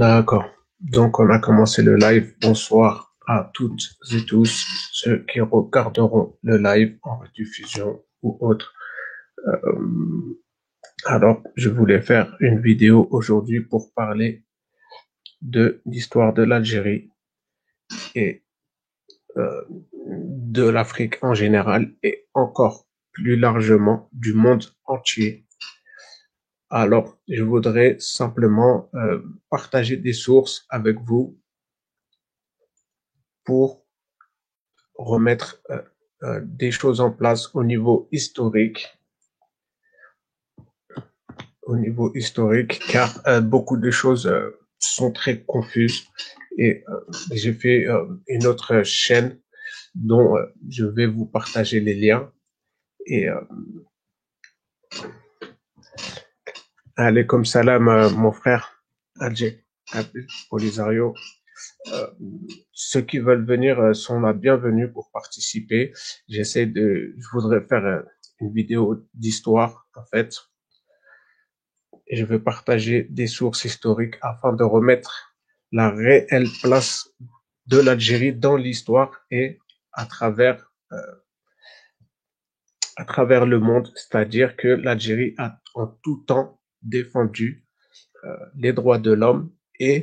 D'accord. Donc, on a commencé le live. Bonsoir à toutes et tous ceux qui regarderont le live en rediffusion ou autre. Alors, je voulais faire une vidéo aujourd'hui pour parler de l'histoire de l'Algérie et de l'Afrique en général et encore plus largement du monde entier. Alors, je voudrais simplement partager des sources avec vous pour remettre des choses en place au niveau historique, car beaucoup de choses sont très confuses. Et j'ai fait une autre chaîne dont je vais vous partager les liens. Et allez, comme salam, mon frère, Adjé, Polisario. Ceux qui veulent venir sont la bienvenue pour participer. Je voudrais faire une vidéo d'histoire, en fait. Et je vais partager des sources historiques afin de remettre la réelle place de l'Algérie dans l'histoire et à travers le monde, c'est-à-dire que l'Algérie a en tout temps défendu les droits de l'homme et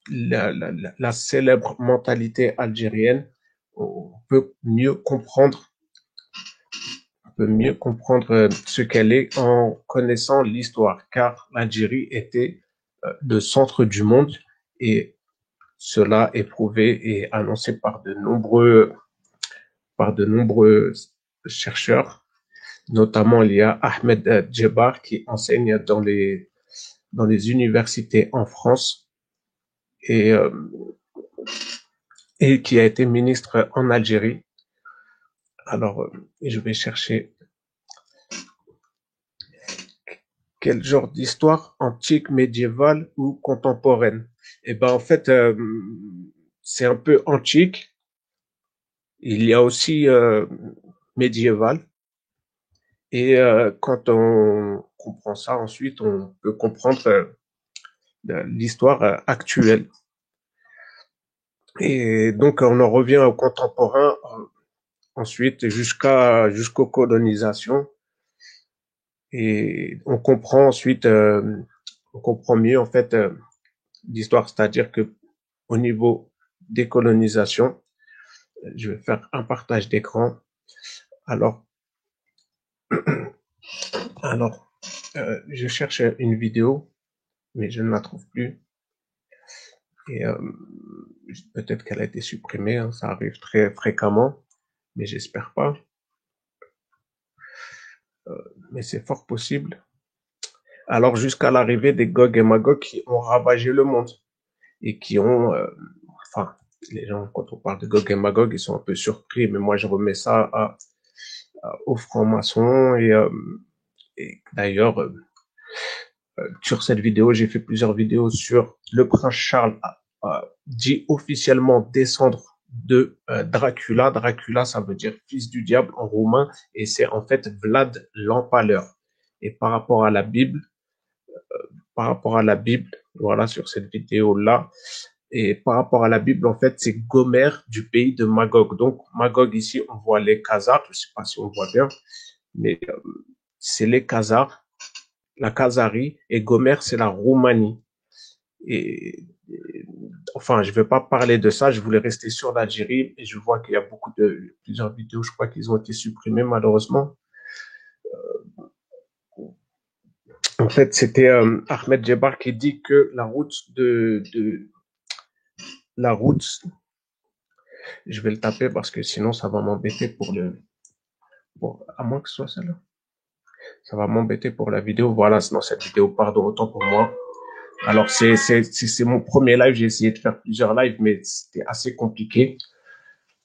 la célèbre mentalité algérienne. On peut mieux comprendre ce qu'elle est en connaissant l'histoire, car l'Algérie était le centre du monde et cela est prouvé et annoncé par de nombreux chercheurs. Notamment, il y a Ahmed Djebar qui enseigne dans les universités en France et qui a été ministre en Algérie. Alors, je vais chercher quel genre d'histoire antique, médiévale ou contemporaine. Eh ben, en fait, c'est un peu antique. Il y a aussi médiéval. Et quand on comprend ça, ensuite, on peut comprendre l'histoire actuelle. Et donc, on en revient au contemporain, ensuite, jusqu'aux colonisations. Et on comprend ensuite, on comprend mieux, en fait, l'histoire, c'est-à-dire que au niveau des colonisations, je vais faire un partage d'écran. Alors, je cherche une vidéo, mais je ne la trouve plus. Et peut-être qu'elle a été supprimée, hein, ça arrive très fréquemment, mais j'espère pas. Mais c'est fort possible. Alors jusqu'à l'arrivée des Gog et Magog qui ont ravagé le monde et qui ont, enfin, les gens quand on parle de Gog et Magog, ils sont un peu surpris, mais moi je remets ça aux francs-maçons et d'ailleurs sur cette vidéo, j'ai fait plusieurs vidéos sur le prince Charles dit officiellement descendre de Dracula. Dracula, ça veut dire fils du diable en roumain, et c'est en fait Vlad l'Empaleur. Et voilà, sur cette vidéo-là, et par rapport à la Bible, en fait, c'est Gomère du pays de Magog. Donc, Magog, ici, on voit les Khazars, je ne sais pas si on voit bien, mais c'est les Khazars, la Khazarie, et Gomère, c'est la Roumanie. Et enfin, je ne vais pas parler de ça, je voulais rester sur l'Algérie, et je vois qu'il y a plusieurs vidéos, je crois qu'ils ont été supprimées, malheureusement. En fait, c'était Ahmed Djebar qui dit que la route, je vais le taper parce que sinon ça va m'embêter à moins que ce soit celle-là. Ça va m'embêter pour la vidéo. Voilà, sinon cette vidéo, pardon, autant pour moi. Alors, c'est mon premier live. J'ai essayé de faire plusieurs lives, mais c'était assez compliqué.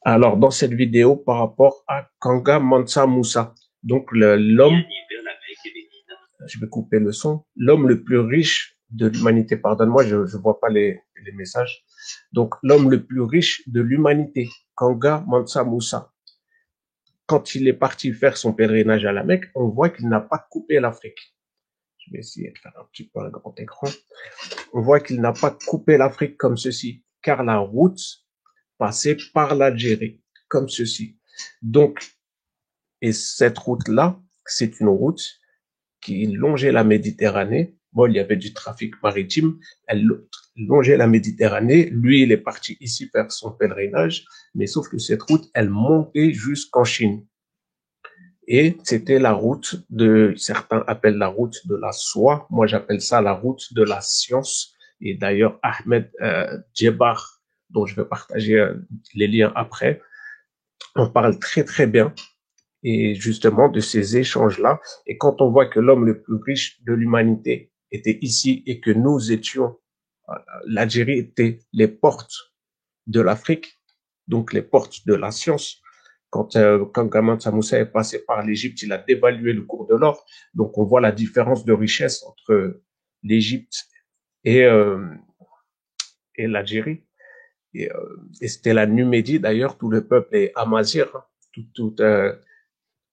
Alors, dans cette vidéo, par rapport à Kanga Mansa Moussa, donc l'homme, je vais couper le son, l'homme le plus riche de l'humanité. Pardonne-moi, je vois pas les messages. Donc, l'homme le plus riche de l'humanité, Kanga Mansa Moussa. Quand il est parti faire son pèlerinage à la Mecque, on voit qu'il n'a pas coupé l'Afrique. Je vais essayer de faire un petit peu un grand écran. On voit qu'il n'a pas coupé l'Afrique comme ceci, car la route passait par l'Algérie, comme ceci. Donc, et cette route-là, c'est une route qui longeait la Méditerranée. Bon, il y avait du trafic maritime. Elle longeait la Méditerranée. Lui, il est parti ici faire son pèlerinage. Mais sauf que cette route, elle montait jusqu'en Chine. Et c'était la route certains appellent la route de la soie. Moi, j'appelle ça la route de la science. Et d'ailleurs, Ahmed Djebar, dont je vais partager les liens après, on parle très, très bien et justement de ces échanges-là. Et quand on voit que l'homme le plus riche de l'humanité était ici et que nous étions, l'Algérie était les portes de l'Afrique, donc les portes de la science. Quand Gamal Moussa est passé par l'Égypte, il a dévalué le cours de l'or. Donc on voit la différence de richesse entre l'Égypte et, et l'Algérie. Et c'était la Numédie d'ailleurs, tout le peuple est amazir, hein.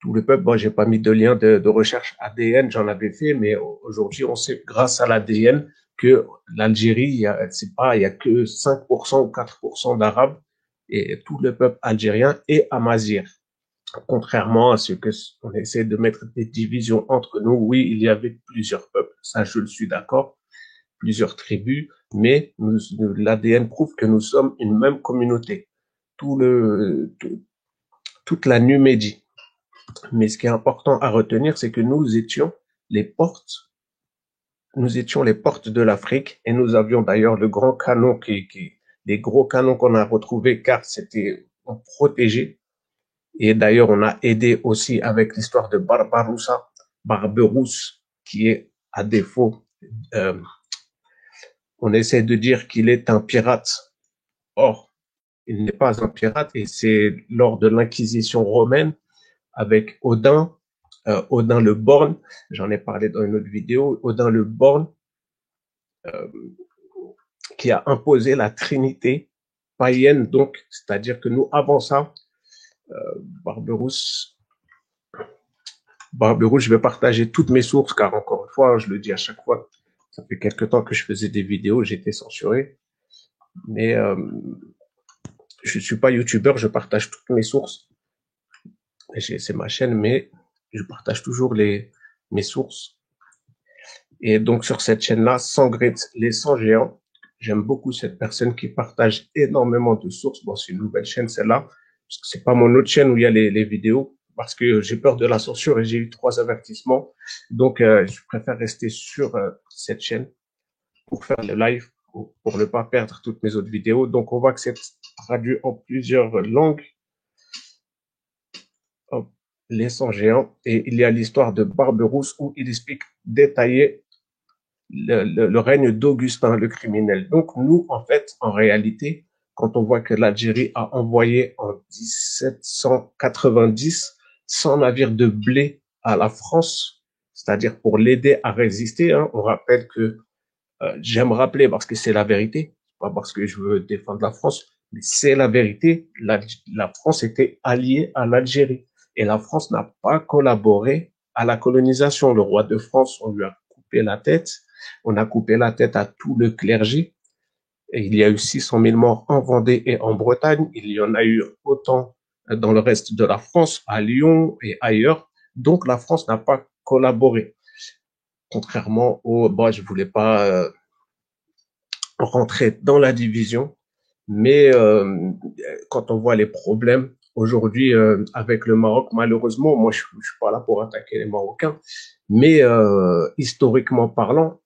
Tout le peuple. Bon, j'ai pas mis de lien de recherche ADN, j'en avais fait, mais aujourd'hui, on sait grâce à l'ADN que l'Algérie, il y a que 5% ou 4% d'Arabes et tout le peuple algérien est amazir. Contrairement à ce que on essaie de mettre des divisions entre nous, oui, il y avait plusieurs peuples, ça je le suis d'accord, plusieurs tribus, mais l'ADN prouve que nous sommes une même communauté. Toute la Numédie. Mais ce qui est important à retenir, c'est que nous étions les portes de l'Afrique et nous avions d'ailleurs le grand canon les gros canons qu'on a retrouvés car c'était protégé. Et d'ailleurs, on a aidé aussi avec l'histoire de Barberousse, qui est à défaut, euh, on essaie de dire qu'il est un pirate. Or, il n'est pas un pirate et c'est lors de l'Inquisition romaine avec Odin le Borgne, j'en ai parlé dans une autre vidéo, Odin le Borgne, euh, qui a imposé la Trinité païenne, donc, c'est-à-dire que nous, avant ça, Barberousse, je vais partager toutes mes sources, car encore une fois, je le dis à chaque fois, ça fait quelque temps que je faisais des vidéos, j'étais censuré, mais je suis pas youtubeur, je partage toutes mes sources, c'est ma chaîne, mais je partage toujours mes sources. Et donc, sur cette chaîne-là, Sangret, les 100 géants, j'aime beaucoup cette personne qui partage énormément de sources. Bon, c'est une nouvelle chaîne, celle-là, parce que c'est pas mon autre chaîne où il y a les vidéos, parce que j'ai peur de la censure et j'ai eu 3 avertissements. Donc, je préfère rester sur cette chaîne pour faire le live, pour ne pas perdre toutes mes autres vidéos. Donc, on voit que c'est traduit en plusieurs langues. Hop, les 100 géants. Et il y a l'histoire de Barberousse où il explique détaillé le règne d'Augustin le criminel. Donc nous, en fait, en réalité, quand on voit que l'Algérie a envoyé en 1790 100 navires de blé à la France, c'est-à-dire pour l'aider à résister, hein, on rappelle que, j'aime rappeler parce que c'est la vérité, pas parce que je veux défendre la France, mais c'est la vérité, la France était alliée à l'Algérie et la France n'a pas collaboré à la colonisation. Le roi de France, on lui a coupé la tête, on a coupé la tête à tout le clergé. Et il y a eu 600 000 morts en Vendée et en Bretagne. Il y en a eu autant dans le reste de la France, à Lyon et ailleurs. Donc la France n'a pas collaboré. Contrairement au, bon, je voulais pas rentrer dans la division, mais quand on voit les problèmes aujourd'hui avec le Maroc, malheureusement, moi je suis pas là pour attaquer les Marocains, mais historiquement parlant,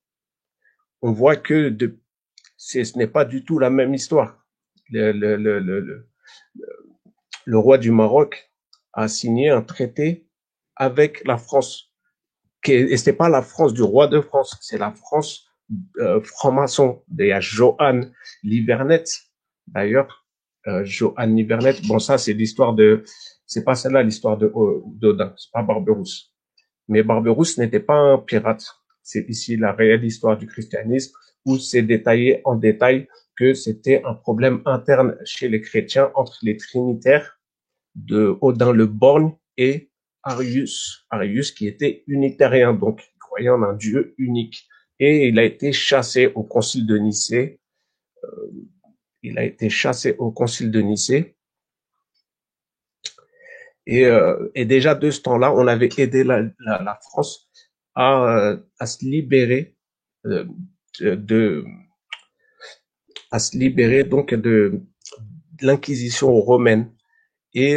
on voit que ce n'est pas du tout la même histoire. Le roi du Maroc a signé un traité avec la France. Et c'est pas la France du roi de France, c'est la France franc-maçon. Il y a Johan Livernet, d'ailleurs. Johan Livernet, bon ça c'est l'histoire c'est pas celle-là l'histoire d'Odin, c'est pas Barberousse. Mais Barberousse n'était pas un pirate. C'est ici la réelle histoire du christianisme où c'est détaillé en détail que c'était un problème interne chez les chrétiens entre les trinitaires de Odin le Borgne et Arius qui était unitarien, donc il croyait en un Dieu unique. Et il a été chassé au concile de Nicée. Il a été chassé au concile de Nicée. Et déjà de ce temps-là, on avait aidé la France à se libérer euh, de à se libérer donc de l'inquisition romaine. Et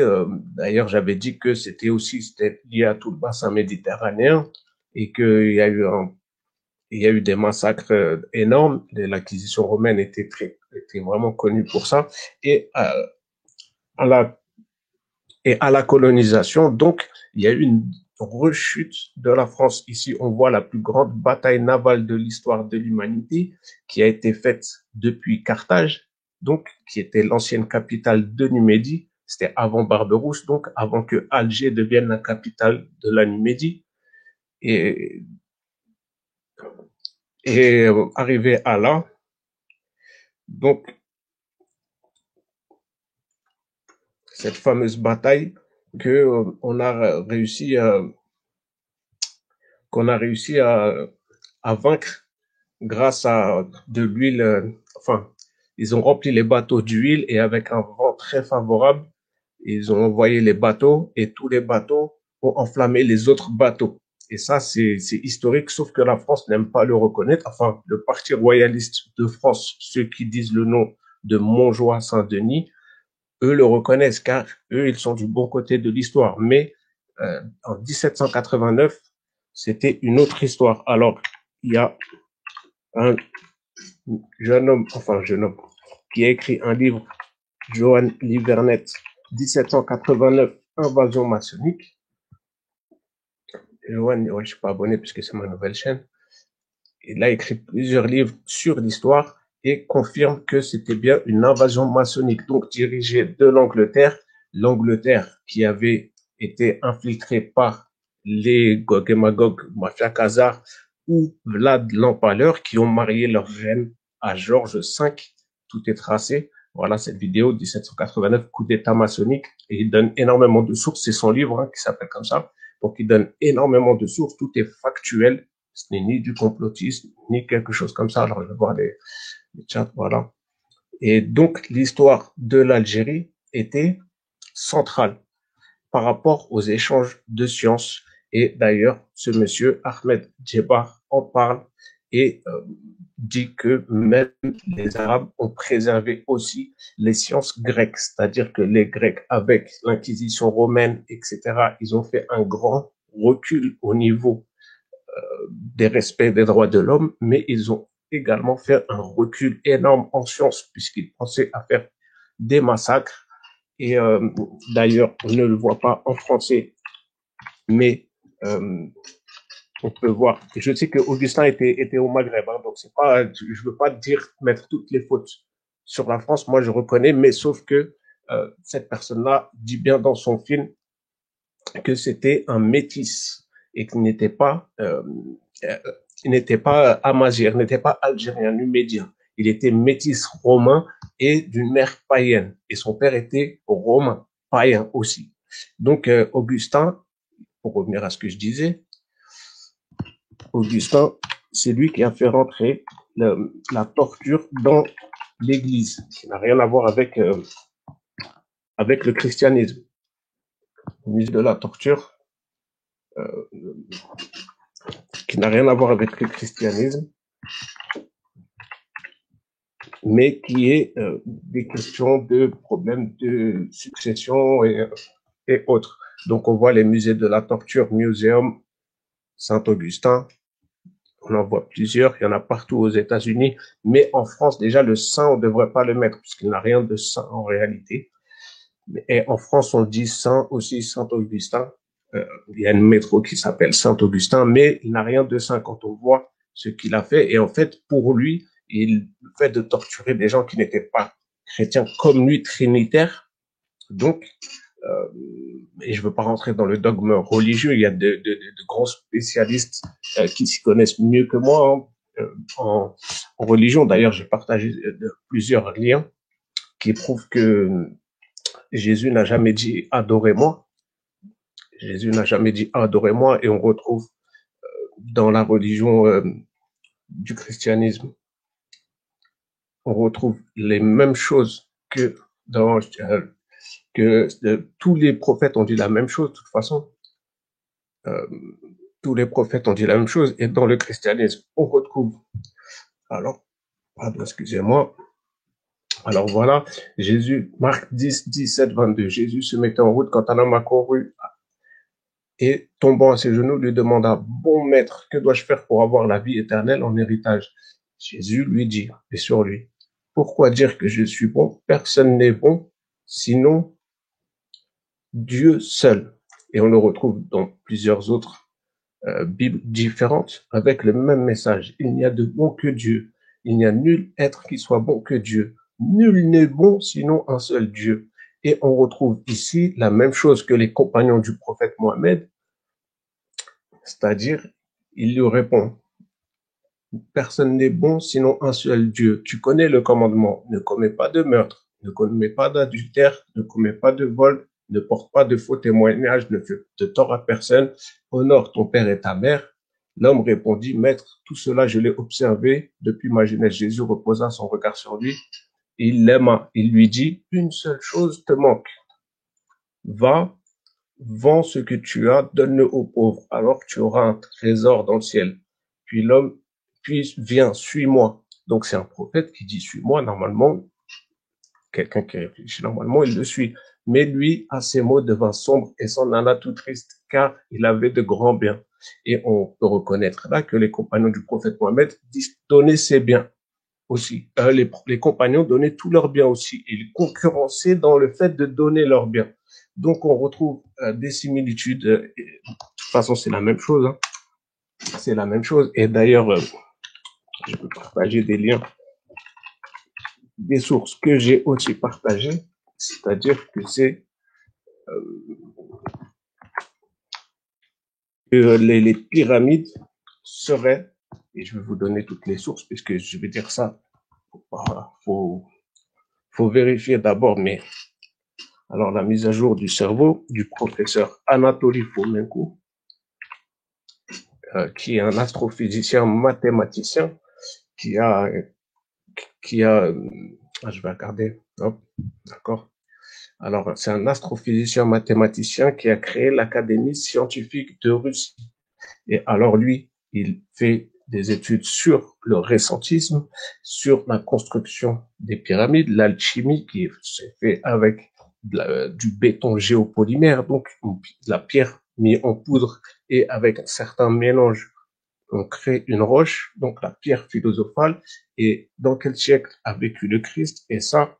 d'ailleurs, j'avais dit que c'était lié à tout le bassin méditerranéen et qu'il y a eu des massacres énormes. L'acquisition romaine était vraiment connue pour ça. Et à la et à la colonisation, donc, il y a eu une rechute de la France. Ici, on voit la plus grande bataille navale de l'histoire de l'humanité qui a été faite depuis Carthage, donc, qui était l'ancienne capitale de Numédie. C'était avant Barberousse, donc avant que Alger devienne la capitale de la Numédie. Et, arrivé à là, donc, cette fameuse bataille que on a réussi qu'on a réussi à vaincre grâce à de l'huile. Enfin, ils ont rempli les bateaux d'huile et avec un vent très favorable, ils ont envoyé les bateaux et tous les bateaux ont enflammé les autres bateaux. Et ça, c'est historique, sauf que la France n'aime pas le reconnaître. Enfin, le Parti royaliste de France, ceux qui disent le nom de Montjoie Saint-Denis, eux le reconnaissent car eux, ils sont du bon côté de l'histoire. Mais en 1789, c'était une autre histoire. Alors, il y a un jeune homme, qui a écrit un livre, Johan Livernet, 1789, Invasion maçonnique. Johan, ouais, je suis pas abonné puisque c'est ma nouvelle chaîne. Il a écrit plusieurs livres sur l'histoire et confirme que c'était bien une invasion maçonnique, donc dirigée de l'Angleterre qui avait été infiltrée par les Gog et Magog, Mafia Khazar ou Vlad l'Empaleur qui ont marié leur reine à Georges V. Tout est tracé. Voilà cette vidéo, 1789, coup d'état maçonnique. Et il donne énormément de sources. C'est son livre qui s'appelle comme ça. Donc il donne énormément de sources. Tout est factuel. Ce n'est ni du complotisme, ni quelque chose comme ça. Alors je vais voir les chats, voilà. Et donc l'histoire de l'Algérie était centrale par rapport aux échanges de sciences. Et d'ailleurs, ce monsieur Ahmed Djebar en parle et dit que même les Arabes ont préservé aussi les sciences grecques, c'est-à-dire que les Grecs, avec l'inquisition romaine, etc., ils ont fait un grand recul au niveau des respects des droits de l'homme, mais ils ont également fait un recul énorme en sciences puisqu'ils pensaient à faire des massacres. Et d'ailleurs, on ne le voit pas en français, mais on peut voir. Je sais que Augustin était au Maghreb, donc c'est pas, je veux pas dire mettre toutes les fautes sur la France. Moi, je reconnais, mais sauf que cette personne-là dit bien dans son film que c'était un métis et qu'il n'était pas amazigh, n'était pas algérien, numédien. Il était métis romain et d'une mère païenne. Et son père était romain, païen aussi. Donc, Augustin, pour revenir à ce que je disais, Augustin, c'est lui qui a fait rentrer la torture dans l'Église, qui n'a rien à voir avec le christianisme. Le musée de la torture, qui n'a rien à voir avec le christianisme, mais qui est des questions de problèmes de succession et autres. Donc, on voit les musées de la torture, Museum Saint-Augustin. On en voit plusieurs. Il y en a partout aux États-Unis. Mais en France, déjà, le saint, on ne devrait pas le mettre puisqu'il n'a rien de saint en réalité. Et en France, on dit saint aussi, Saint-Augustin. Il y a une métro qui s'appelle Saint-Augustin, mais il n'a rien de saint quand on voit ce qu'il a fait. Et en fait, pour lui, il fait de torturer des gens qui n'étaient pas chrétiens comme lui, trinitaires. Donc, et je ne veux pas rentrer dans le dogme religieux, il y a de grands spécialistes qui s'y connaissent mieux que moi en religion. D'ailleurs, j'ai partagé plusieurs liens qui prouvent que Jésus n'a jamais dit adorez-moi. Jésus n'a jamais dit adorez-moi et on retrouve dans la religion du christianisme, on retrouve les mêmes choses que dans tous les prophètes ont dit la même chose. De toute façon, tous les prophètes ont dit la même chose. Et dans le christianisme, on retrouve. Alors, pardon, excusez-moi. Alors voilà, Jésus, Marc 10, 17, 22. Jésus se mettait en route quand un homme accourut et tombant à ses genoux lui demanda, bon maître, que dois-je faire pour avoir la vie éternelle en héritage? Jésus lui dit, et sur lui, pourquoi dire que je suis bon? Personne n'est bon, sinon Dieu seul. Et on le retrouve dans plusieurs autres Bibles différentes avec le même message. Il n'y a de bon que Dieu. Il n'y a nul être qui soit bon que Dieu. Nul n'est bon sinon un seul Dieu. Et on retrouve ici la même chose que les compagnons du prophète Mohammed, c'est-à-dire, il lui répond, personne n'est bon sinon un seul Dieu. Tu connais le commandement, ne commets pas de meurtre, ne commets pas d'adultère, ne commets pas de vol, ne porte pas de faux témoignages, ne fais de tort à personne, honore ton père et ta mère. L'homme répondit, maître, tout cela je l'ai observé depuis ma jeunesse. Jésus reposa son regard sur lui, il l'aima, il lui dit, une seule chose te manque. Va, vends ce que tu as, donne-le aux pauvres, alors tu auras un trésor dans le ciel. Puis l'homme, puis viens, suis-moi. Donc c'est un prophète qui dit suis-moi. Normalement, quelqu'un qui réfléchit normalement, il le suit. Mais lui, à ces mots, devint sombre et s'en alla tout triste, car il avait de grands biens. Et on peut reconnaître là que les compagnons du prophète Mohammed disent donner ses biens aussi. Les compagnons donnaient tous leurs biens aussi. Ils concurrençaient dans le fait de donner leurs biens. Donc on retrouve des similitudes. De toute façon, c'est la même chose. Hein. C'est la même chose. Et d'ailleurs, je peux partager des liens, des sources que j'ai aussi partagées. C'est-à-dire que c'est que les pyramides seraient, et je vais vous donner toutes les sources puisque je vais dire ça, faut vérifier d'abord, mais alors la mise à jour du cerveau du professeur Anatoly Fomenko, qui est un astrophysicien mathématicien, qui a, je vais regarder, hop, d'accord. Alors, c'est un astrophysicien mathématicien qui a créé l'Académie scientifique de Russie. Et alors, lui, il fait des études sur le ressentisme, sur la construction des pyramides, l'alchimie qui s'est fait avec du béton géopolymère, donc de la pierre mise en poudre et avec un certain mélange, on crée une roche, donc la pierre philosophale. Et dans quel siècle a vécu le Christ? Et ça,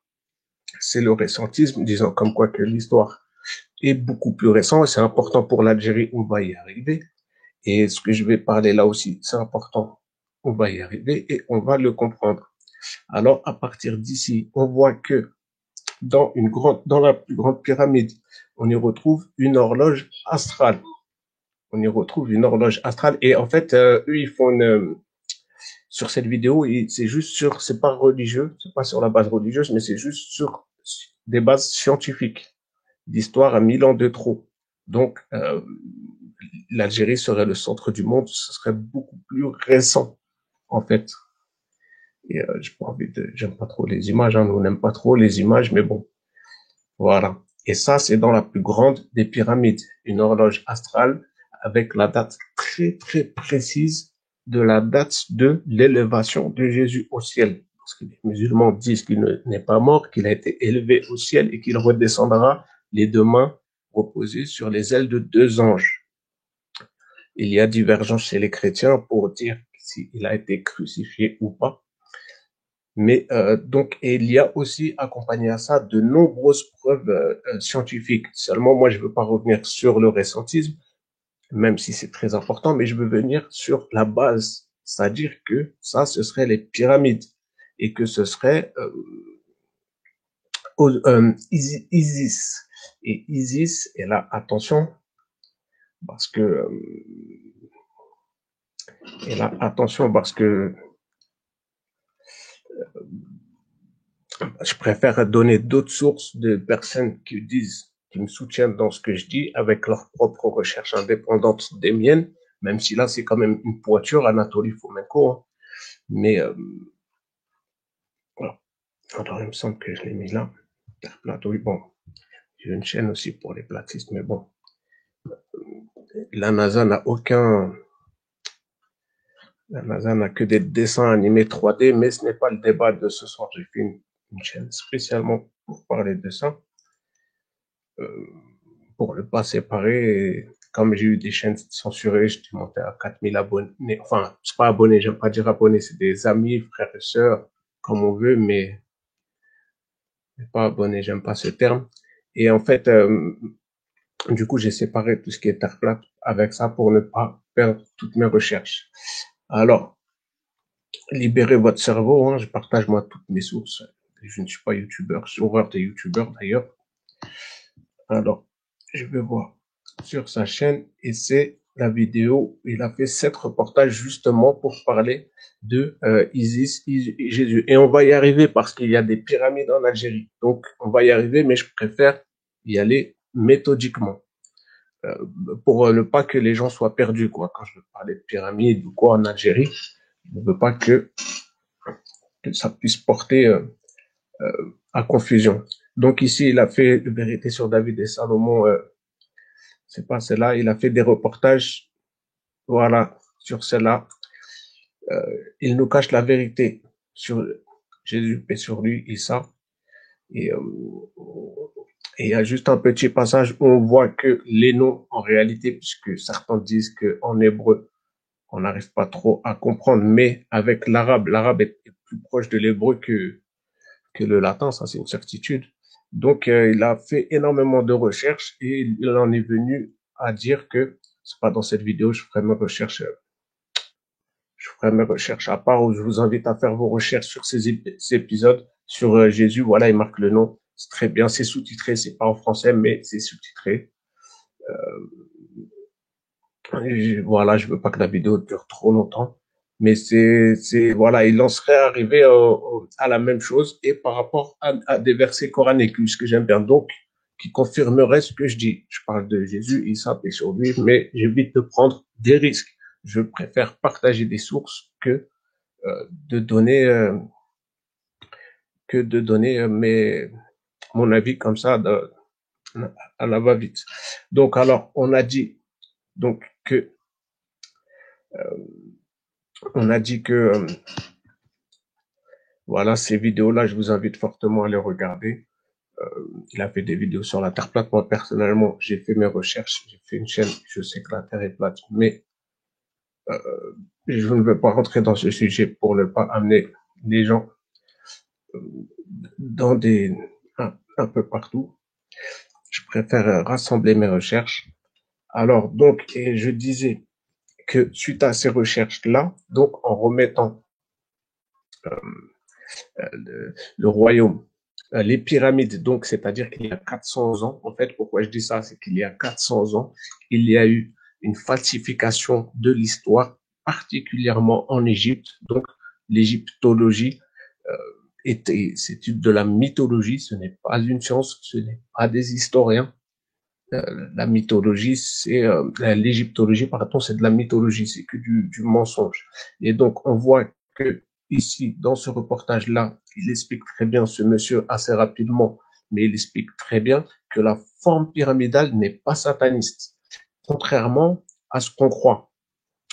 c'est le ressentisme, disons comme quoi que l'histoire est beaucoup plus récente. C'est important pour l'Algérie, on va y arriver. Et ce que je vais parler là aussi, c'est important. On va y arriver et on va le comprendre. Alors, à partir d'ici, on voit que dans la plus grande pyramide, on y retrouve une horloge astrale. On y retrouve une horloge astrale. Et en fait, eux, ils font sur cette vidéo, c'est juste sur, c'est pas religieux, c'est pas sur la base religieuse, mais c'est juste sur des bases scientifiques, d'histoire à 1000 ans de trop. Donc, l'Algérie serait le centre du monde, ce serait beaucoup plus récent, en fait. Et j'aime pas trop les images, hein, nous on n'aime pas trop les images, mais bon, voilà. Et ça, c'est dans la plus grande des pyramides, une horloge astrale avec la date très très précise de la date de l'élévation de Jésus au ciel. Parce que les musulmans disent qu'il n'est pas mort, qu'il a été élevé au ciel et qu'il redescendra les deux mains reposées sur les ailes de deux anges. Il y a divergence chez les chrétiens pour dire s'il a été crucifié ou pas. Mais donc, et il y a aussi accompagné à ça de nombreuses preuves scientifiques. Seulement, moi, je veux pas revenir sur le ressentisme, même si c'est très important, mais je veux venir sur la base, c'est-à-dire que ça, ce serait les pyramides et que ce serait Isis. Et Isis, et là, attention, parce que je préfère donner d'autres sources de personnes qui me soutiennent dans ce que je dis avec leurs propres recherches indépendantes des miennes, Même si là, c'est quand même une pointure, Anatoly Fomenko, hein. Mais voilà. Alors, il me semble que je l'ai mis là. Plateau, bon, j'ai une chaîne aussi pour les platistes, mais bon. La NASA n'a que des dessins animés 3D, mais ce n'est pas le débat de ce soir. J'ai fait une chaîne spécialement pour parler de ça, pour ne pas séparer. Et comme j'ai eu des chaînes censurées, je suis monté à 4000 abonnés. Enfin, c'est pas abonnés, j'aime pas dire abonnés, c'est des amis, frères et sœurs, comme on veut, mais pas abonnés, j'aime pas ce terme. Et en fait, du coup, j'ai séparé tout ce qui est terre plate avec ça pour ne pas perdre toutes mes recherches. Alors, libérez votre cerveau, hein, je partage moi toutes mes sources. Je ne suis pas youtubeur, j'ai horreur des youtubeurs d'ailleurs. Alors, je vais voir sur sa chaîne et c'est la vidéo. Il a fait 7 reportages justement pour parler de Isis, Jésus. Et on va y arriver parce qu'il y a des pyramides en Algérie. Donc, on va y arriver, mais je préfère y aller méthodiquement. Pour ne pas que les gens soient perdus, quoi. Quand je veux parler de pyramides ou quoi en Algérie, je ne veux pas que ça puisse porter à confusion. Donc ici, il a fait Vérité sur David et Salomon, c'est pas celle-là, il a fait des reportages, voilà, sur celle-là. Il nous cache la vérité sur Jésus et sur lui, Issa. Et il y a juste un petit passage où on voit que les noms, en réalité, puisque certains disent qu'en hébreu, on n'arrive pas trop à comprendre, mais avec l'arabe est plus proche de l'hébreu que le latin, ça c'est une certitude. Donc il a fait énormément de recherches et il en est venu à dire que c'est pas dans cette vidéo, je ferai mes recherches à part où je vous invite à faire vos recherches sur ces épisodes sur Jésus. Voilà, il marque le nom, c'est très bien, c'est sous-titré, c'est pas en français mais c'est sous-titré. Voilà, je veux pas que la vidéo dure trop longtemps, mais voilà, il en serait arrivé à la même chose et par rapport à des versets coraniques, ce que j'aime bien donc, qui confirmerait ce que je dis. Je parle de Jésus, il s'appelle sur lui, mais j'évite de prendre des risques. Je préfère partager des sources de donner, que de donner mon avis comme ça à la va-vite. Donc alors, donc que on a dit que voilà, ces vidéos-là, je vous invite fortement à les regarder. Il a fait des vidéos sur la Terre plate. Moi, personnellement, j'ai fait mes recherches. J'ai fait une chaîne. Je sais que la Terre est plate, mais je ne veux pas rentrer dans ce sujet pour ne pas amener les gens dans un peu partout. Je préfère rassembler mes recherches. Alors, donc, et je disais que suite à ces recherches-là, donc en remettant le royaume, les pyramides, donc c'est-à-dire qu'il y a 400 ans, en fait, pourquoi je dis ça, c'est qu'il y a 400 ans, il y a eu une falsification de l'histoire, particulièrement en Égypte. Donc, l'égyptologie c'est de la mythologie, ce n'est pas une science, ce n'est pas des historiens. La mythologie, c'est l'égyptologie, pardon, c'est de la mythologie, c'est que du mensonge. Et donc, on voit que ici, dans ce reportage-là, il explique très bien, ce monsieur, assez rapidement, mais il explique très bien que la forme pyramidale n'est pas sataniste, contrairement à ce qu'on croit.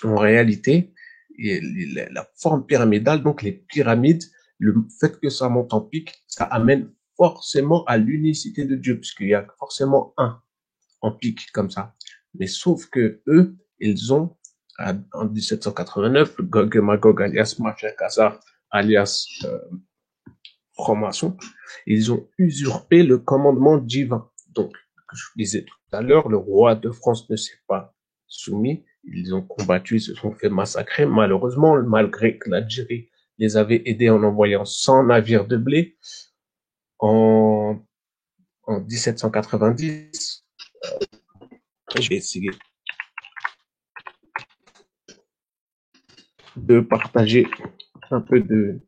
En réalité, la forme pyramidale, donc les pyramides, le fait que ça monte en pic, ça amène forcément à l'unicité de Dieu, puisqu'il y a forcément un en pic comme ça. Mais sauf que eux, ils ont, en 1789, Gog et Magog, alias Machia Kassar, alias franc-maçon, ils ont usurpé le commandement divin. Donc, que je vous disais tout à l'heure, le roi de France ne s'est pas soumis. Ils ont combattu, ils se sont fait massacrer. Malheureusement, malgré que l'Algérie les avait aidés en envoyant 100 navires de blé en 1790, je vais essayer de partager un peu de,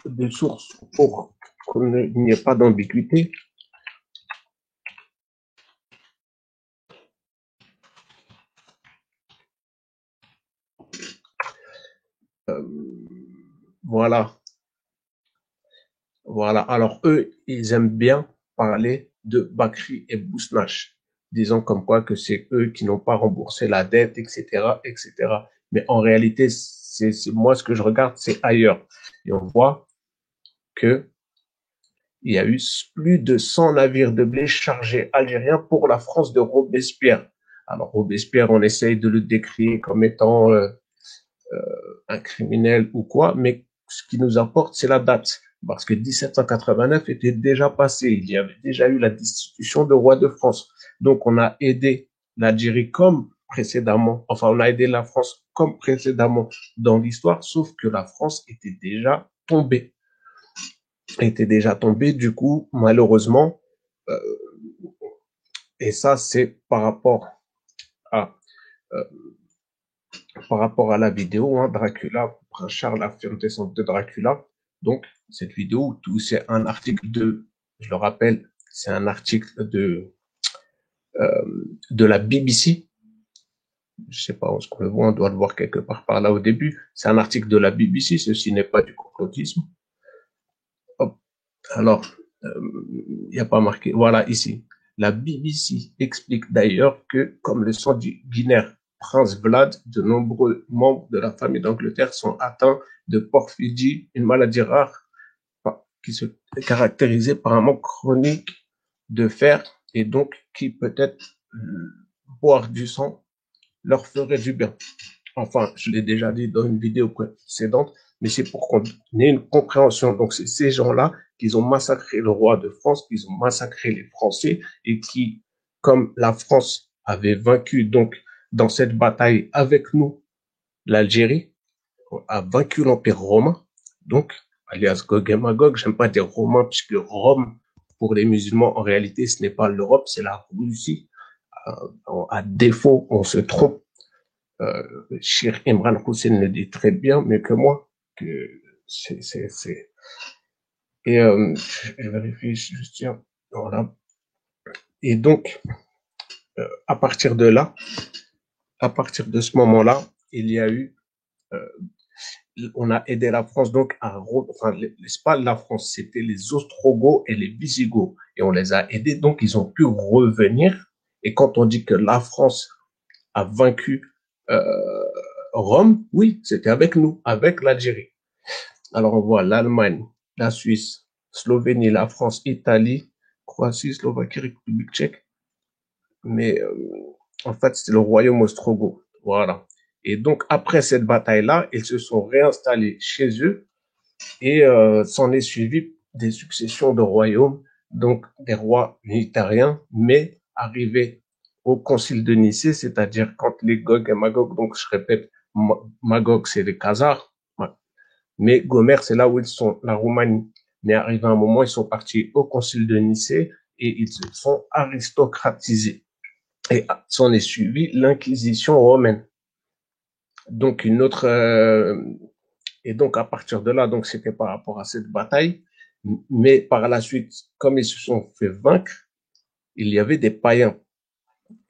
de sources pour qu'il n'y ait pas d'ambiguïté. Voilà. Voilà. Alors, eux, ils aiment bien parler de Bakri et Bousnash, disant comme quoi que c'est eux qui n'ont pas remboursé la dette, etc., etc. Mais en réalité, moi, ce que je regarde, c'est ailleurs. Et on voit que il y a eu plus de 100 navires de blé chargés algériens pour la France de Robespierre. Alors, Robespierre, on essaye de le décrire comme étant un criminel ou quoi, mais ce qui nous importe, c'est la date. Parce que 1789 était déjà passé. Il y avait déjà eu la destitution de roi de France. Donc, on a aidé l'Algérie comme précédemment, enfin, on a aidé la France comme précédemment dans l'histoire, sauf que la France était déjà tombée. Du coup, malheureusement, euh, et ça, c'est à, euh, par rapport à la vidéo, hein, Dracula, Prince Charles, la ferme descente de Dracula. Donc, cette vidéo, c'est un article je le rappelle, c'est un article de la BBC. Je sais pas où est-ce qu'on le voit, on doit le voir quelque part par là au début. C'est un article de la BBC, ceci n'est pas du complotisme. Hop. Alors, il n'y a pas marqué. Voilà, ici. La BBC explique d'ailleurs que, comme le sanguinaire Prince Vlad, de nombreux membres de la famille d'Angleterre sont atteints de porphyrie, une maladie rare qui se caractérisait par un manque chronique de fer et donc qui peut-être boire du sang leur ferait du bien. Enfin, je l'ai déjà dit dans une vidéo précédente, mais c'est pour qu'on ait une compréhension. Donc, c'est ces gens-là qui ont massacré le roi de France, qui ont massacré les Français et qui, comme la France avait vaincu donc dans cette bataille avec nous, l'Algérie a vaincu l'Empire romain, donc alias Gog et Magog. J'aime pas dire romain puisque Rome pour les musulmans en réalité ce n'est pas l'Europe, c'est la Russie. À défaut, on se trompe. Cheikh Imran Hussein le dit très bien, mieux que moi, que c'est. Et je vérifie juste tiens, voilà. Et donc, à partir de là, à partir de ce moment-là, il y a eu, on a aidé la France donc enfin, c'est pas la France, c'était les Ostrogoths et les Visigoths, et on les a aidés, donc ils ont pu revenir. Et quand on dit que la France a vaincu euh, Rome, oui, c'était avec nous, avec l'Algérie. Alors, on voit l'Allemagne, la Suisse, Slovénie, la France, Italie, Croatie, Slovaquie, République tchèque. Mais en fait, c'était le royaume ostrogoth. Voilà. Et donc, après cette bataille-là, ils se sont réinstallés chez eux et s'en est suivi des successions de royaumes, donc des rois unitariens, mais arrivés au concile de Nicée, c'est-à-dire quand les Gog et Magog, donc je répète, Magog, c'est les Khazars, mais Gomer, c'est là où ils sont, la Roumanie. Mais arrivé un moment, ils sont partis au concile de Nicée et ils se sont aristocratisés. Et s'en est suivi l'inquisition romaine. Donc et donc à partir de là, donc c'était par rapport à cette bataille. Mais par la suite, comme ils se sont fait vaincre, il y avait des païens.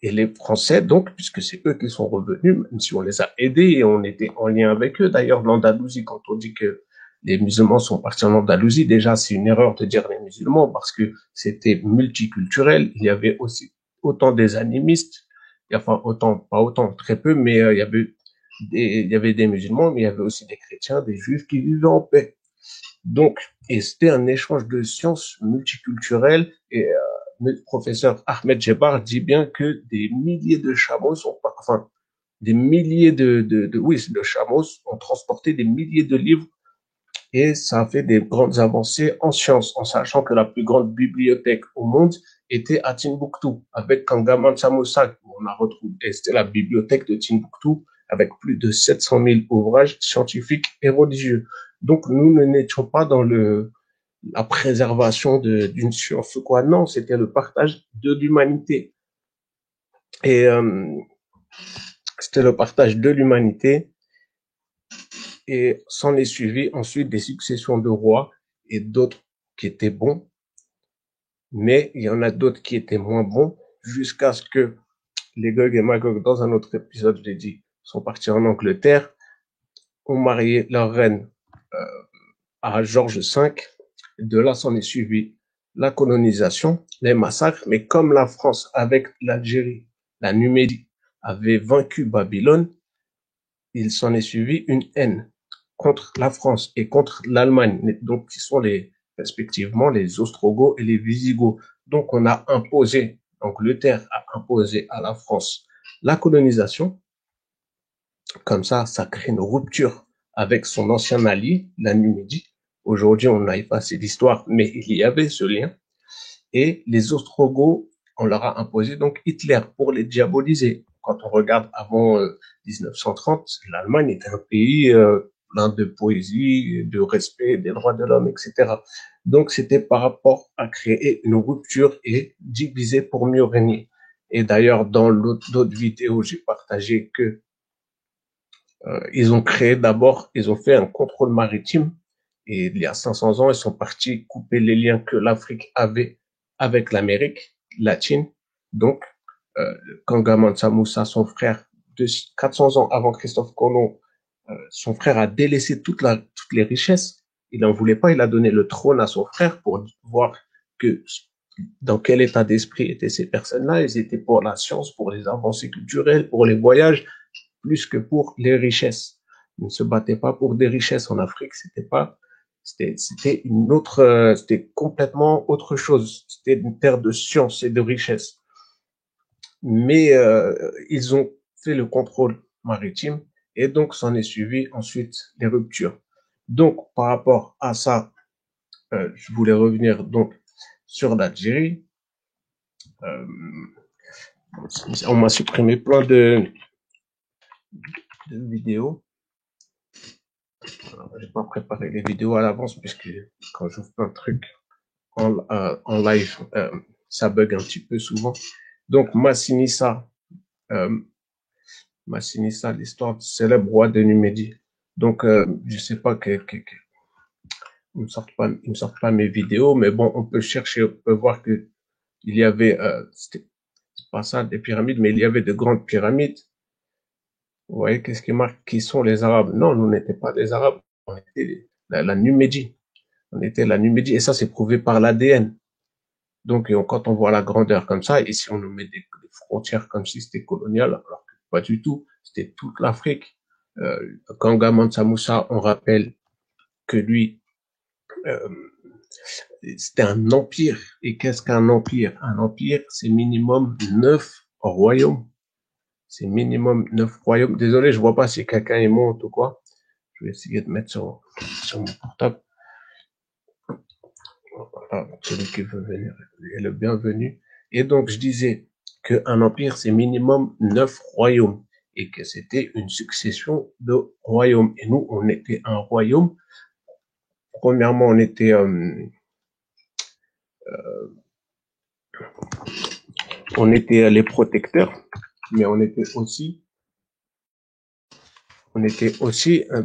Et les Français, donc, puisque c'est eux qui sont revenus, même si on les a aidés et on était en lien avec eux. D'ailleurs, l'Andalousie, quand on dit que les musulmans sont partis en Andalousie, déjà, c'est une erreur de dire les musulmans parce que c'était multiculturel. Il y avait aussi autant des animistes, enfin, pas autant, très peu, mais il y avait des musulmans, mais il y avait aussi des chrétiens, des juifs qui vivaient en paix. Donc, et c'était un échange de sciences multiculturelles et le professeur Ahmed Djebar dit bien que des milliers de chameaux enfin, des milliers de chameaux ont transporté des milliers de livres et ça a fait des grandes avancées en sciences, en sachant que la plus grande bibliothèque au monde était à Timbuktu, avec Kangaman Samossak, où on a retrouvé, et c'était la bibliothèque de Timbuktu, avec plus de 700 000 ouvrages scientifiques et religieux. Donc, nous n'étions pas dans la préservation d'une science ou quoi. Non, c'était le partage de l'humanité. Et c'était le partage de l'humanité. Et s'en est suivi ensuite des successions de rois et d'autres qui étaient bons. Mais il y en a d'autres qui étaient moins bons jusqu'à ce que les Gog et Magog, dans un autre épisode, je l'ai dit, sont partis en Angleterre, ont marié leur reine à Georges V. De là, s'en est suivi la colonisation, les massacres, mais comme la France, avec l'Algérie, la Numidie, avait vaincu Babylone, il s'en est suivi une haine contre la France et contre l'Allemagne, donc qui sont respectivement les Ostrogoths et les Visigoths. Donc on a imposé, l'Angleterre a imposé à la France la colonisation. Comme ça crée une rupture avec son ancien allié, la Numidie. Aujourd'hui, on a effacé l'histoire, mais il y avait ce lien. Et les Ostrogoths, on leur a imposé donc Hitler pour les diaboliser. Quand on regarde avant 1930, l'Allemagne était un pays plein de poésie, de respect des droits de l'homme, etc. Donc c'était par rapport à créer une rupture et diviser pour mieux régner. Et d'ailleurs, dans d'autres vidéos, j'ai partagé que ils ont fait un contrôle maritime et il y a 500 ans, ils sont partis couper les liens que l'Afrique avait avec l'Amérique latine. Donc, Kanga Mansa Moussa, son frère, 400 ans avant Christophe Colomb, son frère a délaissé toutes les richesses. Il n'en voulait pas, il a donné le trône à son frère pour voir que dans quel état d'esprit étaient ces personnes-là. Ils étaient pour la science, pour les avancées culturelles, pour les voyages, plus que pour les richesses. Ils ne se battaient pas pour des richesses en Afrique. C'était c'était complètement autre chose. C'était une terre de science et de richesse. Mais ils ont fait le contrôle maritime et donc s'en est suivi ensuite les ruptures. Donc par rapport à ça, je voulais revenir donc sur l'Algérie. On m'a supprimé plein de vidéos. J'ai pas préparé les vidéos à l'avance puisque quand j'ouvre plein de trucs en live, ça bug un petit peu souvent. Donc Massinissa, l'histoire du célèbre roi de Numidie. Donc je sais pas ils me sortent pas mes vidéos, mais bon, on peut chercher, on peut voir que il y avait, c'est pas ça des pyramides, mais il y avait de grandes pyramides. Vous voyez, qu'est-ce qui marque qui sont les Arabes? Non, nous n'étions pas des Arabes, on était la Numidie. On était la Numidie, et ça, c'est prouvé par l'ADN. Donc, quand on voit la grandeur comme ça, et si on nous met des frontières comme si c'était colonial, alors que pas du tout, c'était toute l'Afrique. Kanga Mansa Moussa, on rappelle que lui, c'était un empire. Et qu'est-ce qu'un empire? Un empire, c'est minimum 9 royaumes. C'est minimum 9 royaumes. Désolé, je vois pas si quelqu'un est monte ou quoi. Je vais essayer de mettre sur mon portable. Voilà, celui qui veut venir est le bienvenu. Et donc, je disais qu'un empire, c'est minimum 9 royaumes. Et que c'était une succession de royaumes. Et nous, on était un royaume. Premièrement, on était les protecteurs, mais on était aussi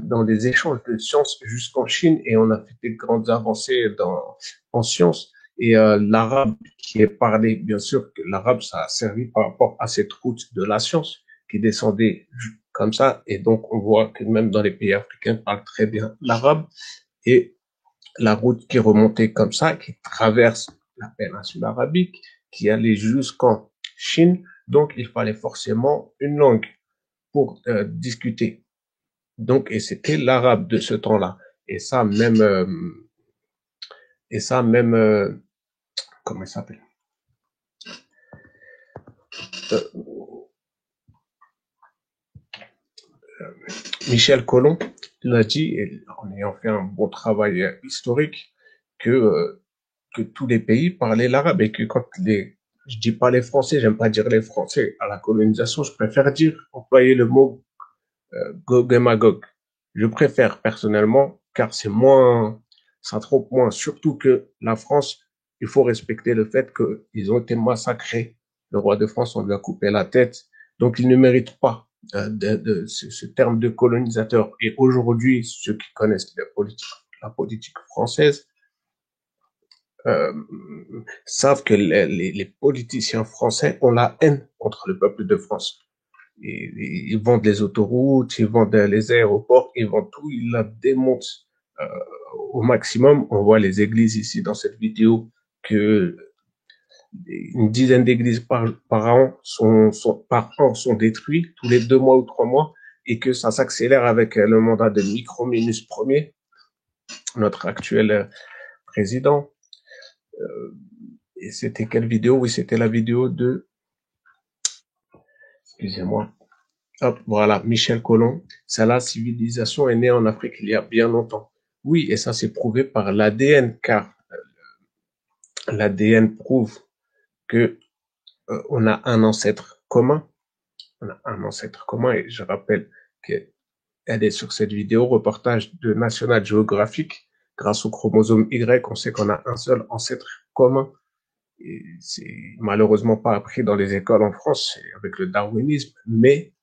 dans des échanges de sciences jusqu'en Chine et on a fait des grandes avancées en sciences. Et l'arabe qui est parlé, bien sûr que l'arabe, ça a servi par rapport à cette route de la science qui descendait comme ça. Et donc, on voit que même dans les pays africains, on parle très bien l'arabe. Et la route qui remontait comme ça, qui traverse la péninsule arabique, qui allait jusqu'en Chine. Donc, il fallait forcément une langue pour discuter. Donc, et c'était l'arabe de ce temps-là. Et ça, même, comment il s'appelle? Michel Colomb l'a dit, en ayant fait un bon travail historique, que tous les pays parlaient l'arabe et que je dis pas les Français, j'aime pas dire les Français à la colonisation, je préfère employer le mot Gog et Magog. Je préfère personnellement, car ça trompe moins. Surtout que la France, il faut respecter le fait qu'ils ont été massacrés. Le roi de France, on lui a coupé la tête. Donc, il ne mérite pas ce terme de colonisateur. Et aujourd'hui, ceux qui connaissent la politique française euh, savent que les politiciens français ont la haine contre le peuple de France. Ils vendent les autoroutes, ils vendent les aéroports, ils vendent tout, ils la démontent au maximum, on voit les églises ici dans cette vidéo que une dizaine d'églises par an sont détruites tous les 2 mois ou 3 mois et que ça s'accélère avec le mandat de Microminus Ier, notre actuel président. Et c'était quelle vidéo? Oui, c'était la vidéo de, excusez-moi, hop, voilà, Michel Colomb. Ça, la civilisation est née en Afrique il y a bien longtemps. Oui, et ça c'est prouvé par l'ADN, car l'ADN prouve que on a un ancêtre commun. On a un ancêtre commun, et je rappelle qu'elle est sur cette vidéo reportage de National Geographic. Grâce au chromosome Y, on sait qu'on a un seul ancêtre commun. Et c'est malheureusement pas appris dans les écoles en France avec le darwinisme, mais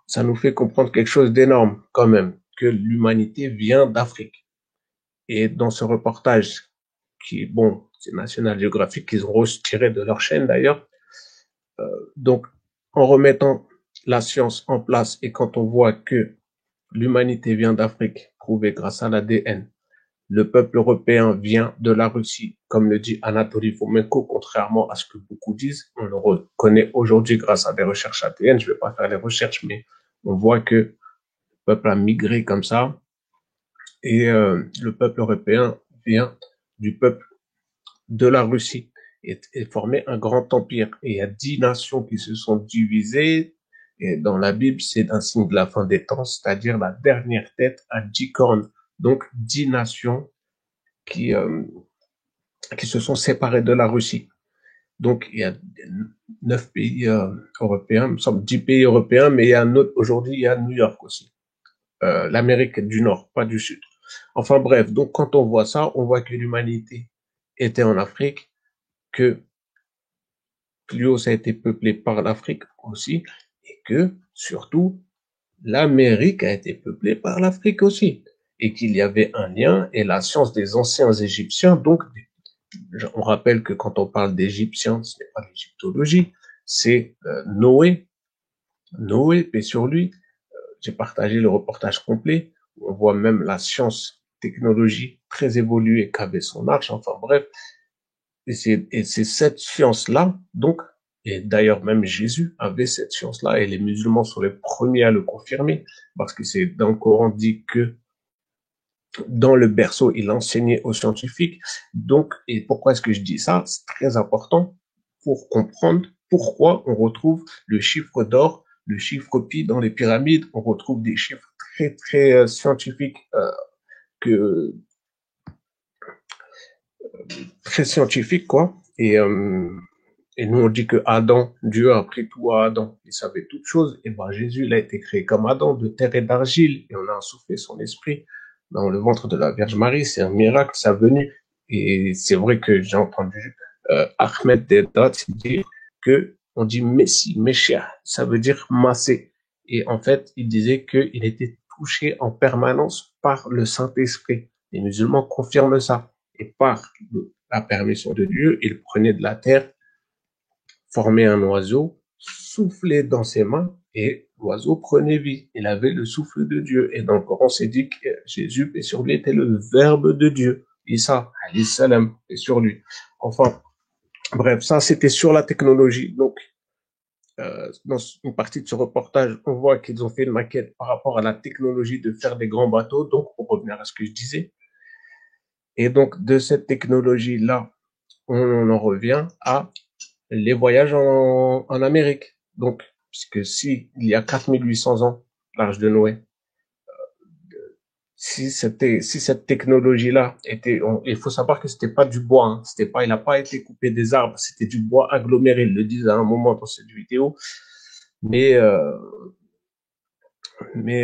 ça nous fait comprendre quelque chose d'énorme quand même, que l'humanité vient d'Afrique. Et dans ce reportage, qui, bon, c'est National Geographic qu'ils ont retiré de leur chaîne d'ailleurs, donc en remettant la science en place et quand on voit que l'humanité vient d'Afrique, prouvé grâce à l'ADN, le peuple européen vient de la Russie, comme le dit Anatoly Fomenko, contrairement à ce que beaucoup disent. On le reconnaît aujourd'hui grâce à des recherches ADN. Je ne vais pas faire les recherches, mais on voit que le peuple a migré comme ça. Et le peuple européen vient du peuple de la Russie et formé un grand empire. Et il y a 10 nations qui se sont divisées. Et dans la Bible, c'est un signe de la fin des temps, c'est-à-dire la dernière tête à 10 cornes. Donc 10 nations qui se sont séparés de la Russie. Donc, il y a 9 pays européens, il me semble 10 pays européens, mais il y a un autre, aujourd'hui, il y a New York aussi. L'Amérique du Nord, pas du Sud. Enfin bref, donc quand on voit ça, on voit que l'humanité était en Afrique, que plus haut ça a été peuplé par l'Afrique aussi, et que, surtout, l'Amérique a été peuplée par l'Afrique aussi. Et qu'il y avait un lien, et la science des anciens Égyptiens, donc on rappelle que quand on parle d'Égyptiens, ce n'est pas l'égyptologie, c'est Noé. Noé, paix sur lui. J'ai partagé le reportage complet. Où on voit même la science, technologie très évoluée qu'avait son arche. Enfin bref, et c'est cette science-là, donc, et d'ailleurs même Jésus avait cette science-là, et les musulmans sont les premiers à le confirmer, parce que c'est dans le Coran dit que dans le berceau, il enseignait aux scientifiques. Donc, et pourquoi est-ce que je dis ça? C'est très important pour comprendre pourquoi on retrouve le chiffre d'or, le chiffre pi dans les pyramides. On retrouve des chiffres très, très scientifiques, que, très scientifiques, quoi. Et nous, on dit que Adam, Dieu a pris tout à Adam. Il savait toutes choses. Et ben, Jésus, il a été créé comme Adam, de terre et d'argile. Et on a insoufflé son esprit dans le ventre de la Vierge Marie. C'est un miracle, sa venue. Et c'est vrai que j'ai entendu Ahmed Dedat dire que on dit Messie, Messia, ça veut dire massé. Et en fait, il disait qu'il était touché en permanence par le Saint-Esprit. Les musulmans confirment ça. Et par la permission de Dieu, il prenait de la terre, formait un oiseau, soufflait dans ses mains et l'oiseau prenait vie. Il avait le souffle de Dieu. Et dans le Coran, c'est dit que Jésus, et sur lui, était le verbe de Dieu. Isa, alayhi salam, et sur lui. Enfin, bref, ça, c'était sur la technologie. Donc, dans une partie de ce reportage, on voit qu'ils ont fait une maquette par rapport à la technologie de faire des grands bateaux. Donc, pour revenir à ce que je disais. Et donc, de cette technologie-là, on en revient à les voyages en Amérique. Donc, puisque si il y a 4800 ans, l'Arche de Noé, si cette technologie-là était, il faut savoir que c'était pas du bois, hein, c'était pas, il n'a pas été coupé des arbres, c'était du bois aggloméré. Ils le disent à un moment dans cette vidéo, mais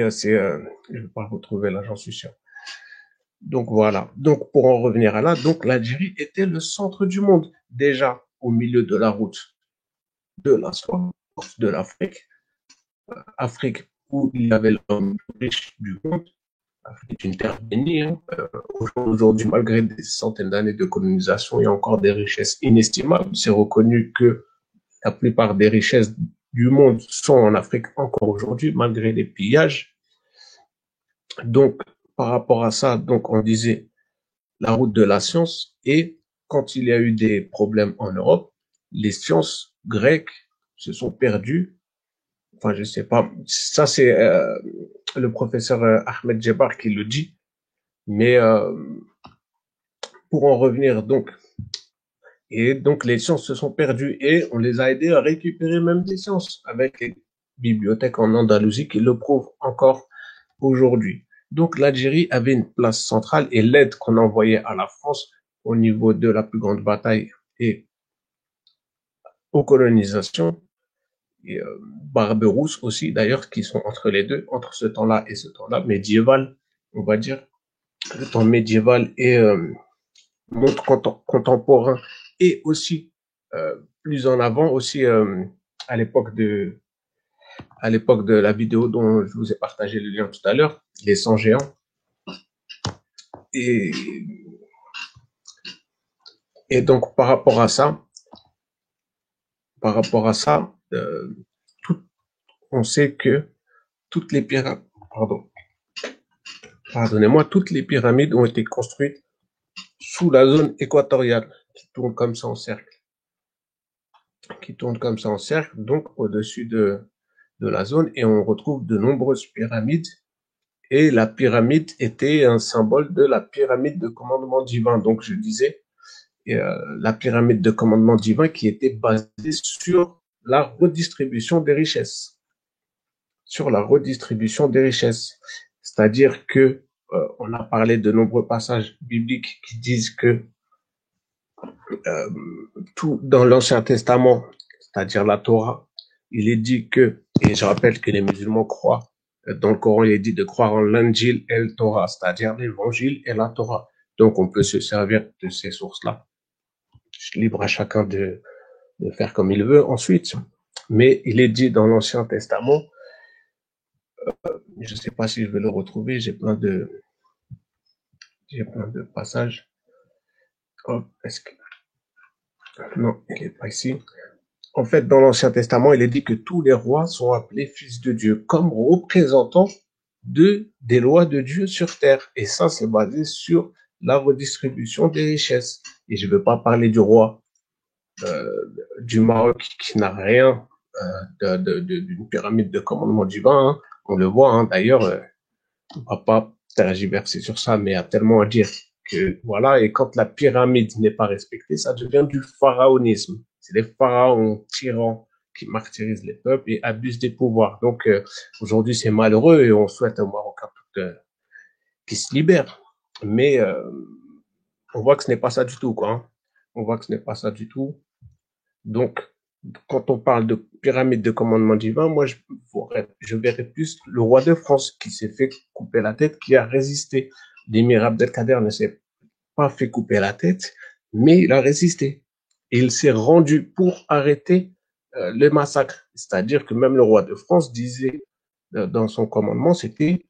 c'est, je vais pas le retrouver là, j'en suis sûr. Donc voilà. Donc pour en revenir à là, donc l'Algérie était le centre du monde, déjà au milieu de la route de la soie, de l'Afrique, Afrique où il y avait l'homme riche du monde. L'Afrique est une terre bénie. Hein. Aujourd'hui, malgré des centaines d'années de colonisation, il y a encore des richesses inestimables. C'est reconnu que la plupart des richesses du monde sont en Afrique encore aujourd'hui, malgré les pillages. Donc, par rapport à ça, donc on disait la route de la science, et quand il y a eu des problèmes en Europe, les sciences grecques se sont perdues. Enfin, je sais pas. Ça, c'est le professeur Ahmed Djebar qui le dit. Mais pour en revenir donc, et donc les sciences se sont perdues et on les a aidés à récupérer même des sciences avec les bibliothèques en Andalousie qui le prouvent encore aujourd'hui. Donc l'Algérie avait une place centrale et l'aide qu'on envoyait à la France au niveau de la plus grande bataille et aux colonisations, et Barberousse aussi d'ailleurs, qui sont entre les deux, entre ce temps-là et ce temps-là, médiéval, on va dire, le temps médiéval et monde contemporain, et aussi plus en avant aussi à l'époque de la vidéo dont je vous ai partagé le lien tout à l'heure, les 100 géants. Et, et donc par rapport à ça, tout, on sait que toutes les pyramides, pardonnez-moi, toutes les pyramides ont été construites sous la zone équatoriale, qui tourne comme ça en cercle, donc au-dessus de la zone, et on retrouve de nombreuses pyramides. Et la pyramide était un symbole de la pyramide de commandement divin. Donc je disais, la pyramide de commandement divin qui était basée sur la redistribution des richesses. C'est-à-dire que on a parlé de nombreux passages bibliques qui disent que tout dans l'Ancien Testament, c'est-à-dire la Torah, il est dit que, et je rappelle que les musulmans croient, dans le Coran, il est dit de croire en l'Injil et le Torah, c'est-à-dire l'Évangile et la Torah. Donc, on peut se servir de ces sources-là. Libre à chacun de faire comme il veut ensuite. Mais il est dit dans l'Ancien Testament, je ne sais pas si je vais le retrouver, j'ai plein de passages. Oh, est-ce que... Non, il n'est pas ici. En fait, dans l'Ancien Testament, il est dit que tous les rois sont appelés fils de Dieu comme représentants des lois de Dieu sur terre. Et ça, c'est basé sur la redistribution des richesses. Et je ne veux pas parler du roi du Maroc qui n'a rien d'une pyramide de commandement divin. Hein. On le voit, hein. D'ailleurs, on ne va pas tergiverser sur ça, mais il y a tellement à dire que voilà. Et quand la pyramide n'est pas respectée, ça devient du pharaonisme. C'est les pharaons tyrans qui martyrisent les peuples et abusent des pouvoirs. Donc aujourd'hui, c'est malheureux et on souhaite aux Marocains qui se libèrent. Mais on voit que ce n'est pas ça du tout, quoi. Hein. On voit que ce n'est pas ça du tout. Donc, quand on parle de pyramide de commandement divin, moi, je verrais plus le roi de France qui s'est fait couper la tête, qui a résisté. L'émir Abdelkader ne s'est pas fait couper la tête, mais il a résisté. Et il s'est rendu pour arrêter le massacre. C'est-à-dire que même le roi de France disait dans son commandement, c'était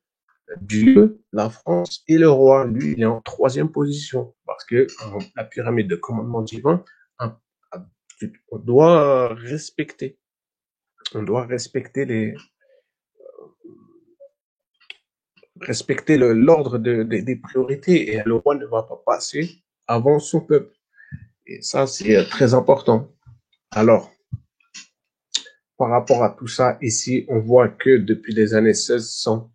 Dieu, la France et le roi. Lui, il est en 3e position parce que la pyramide de commandement divin, on doit respecter l'ordre des priorités, et le roi ne va pas passer avant son peuple. Et ça, c'est très important. Alors, par rapport à tout ça, ici, on voit que depuis les années 1600,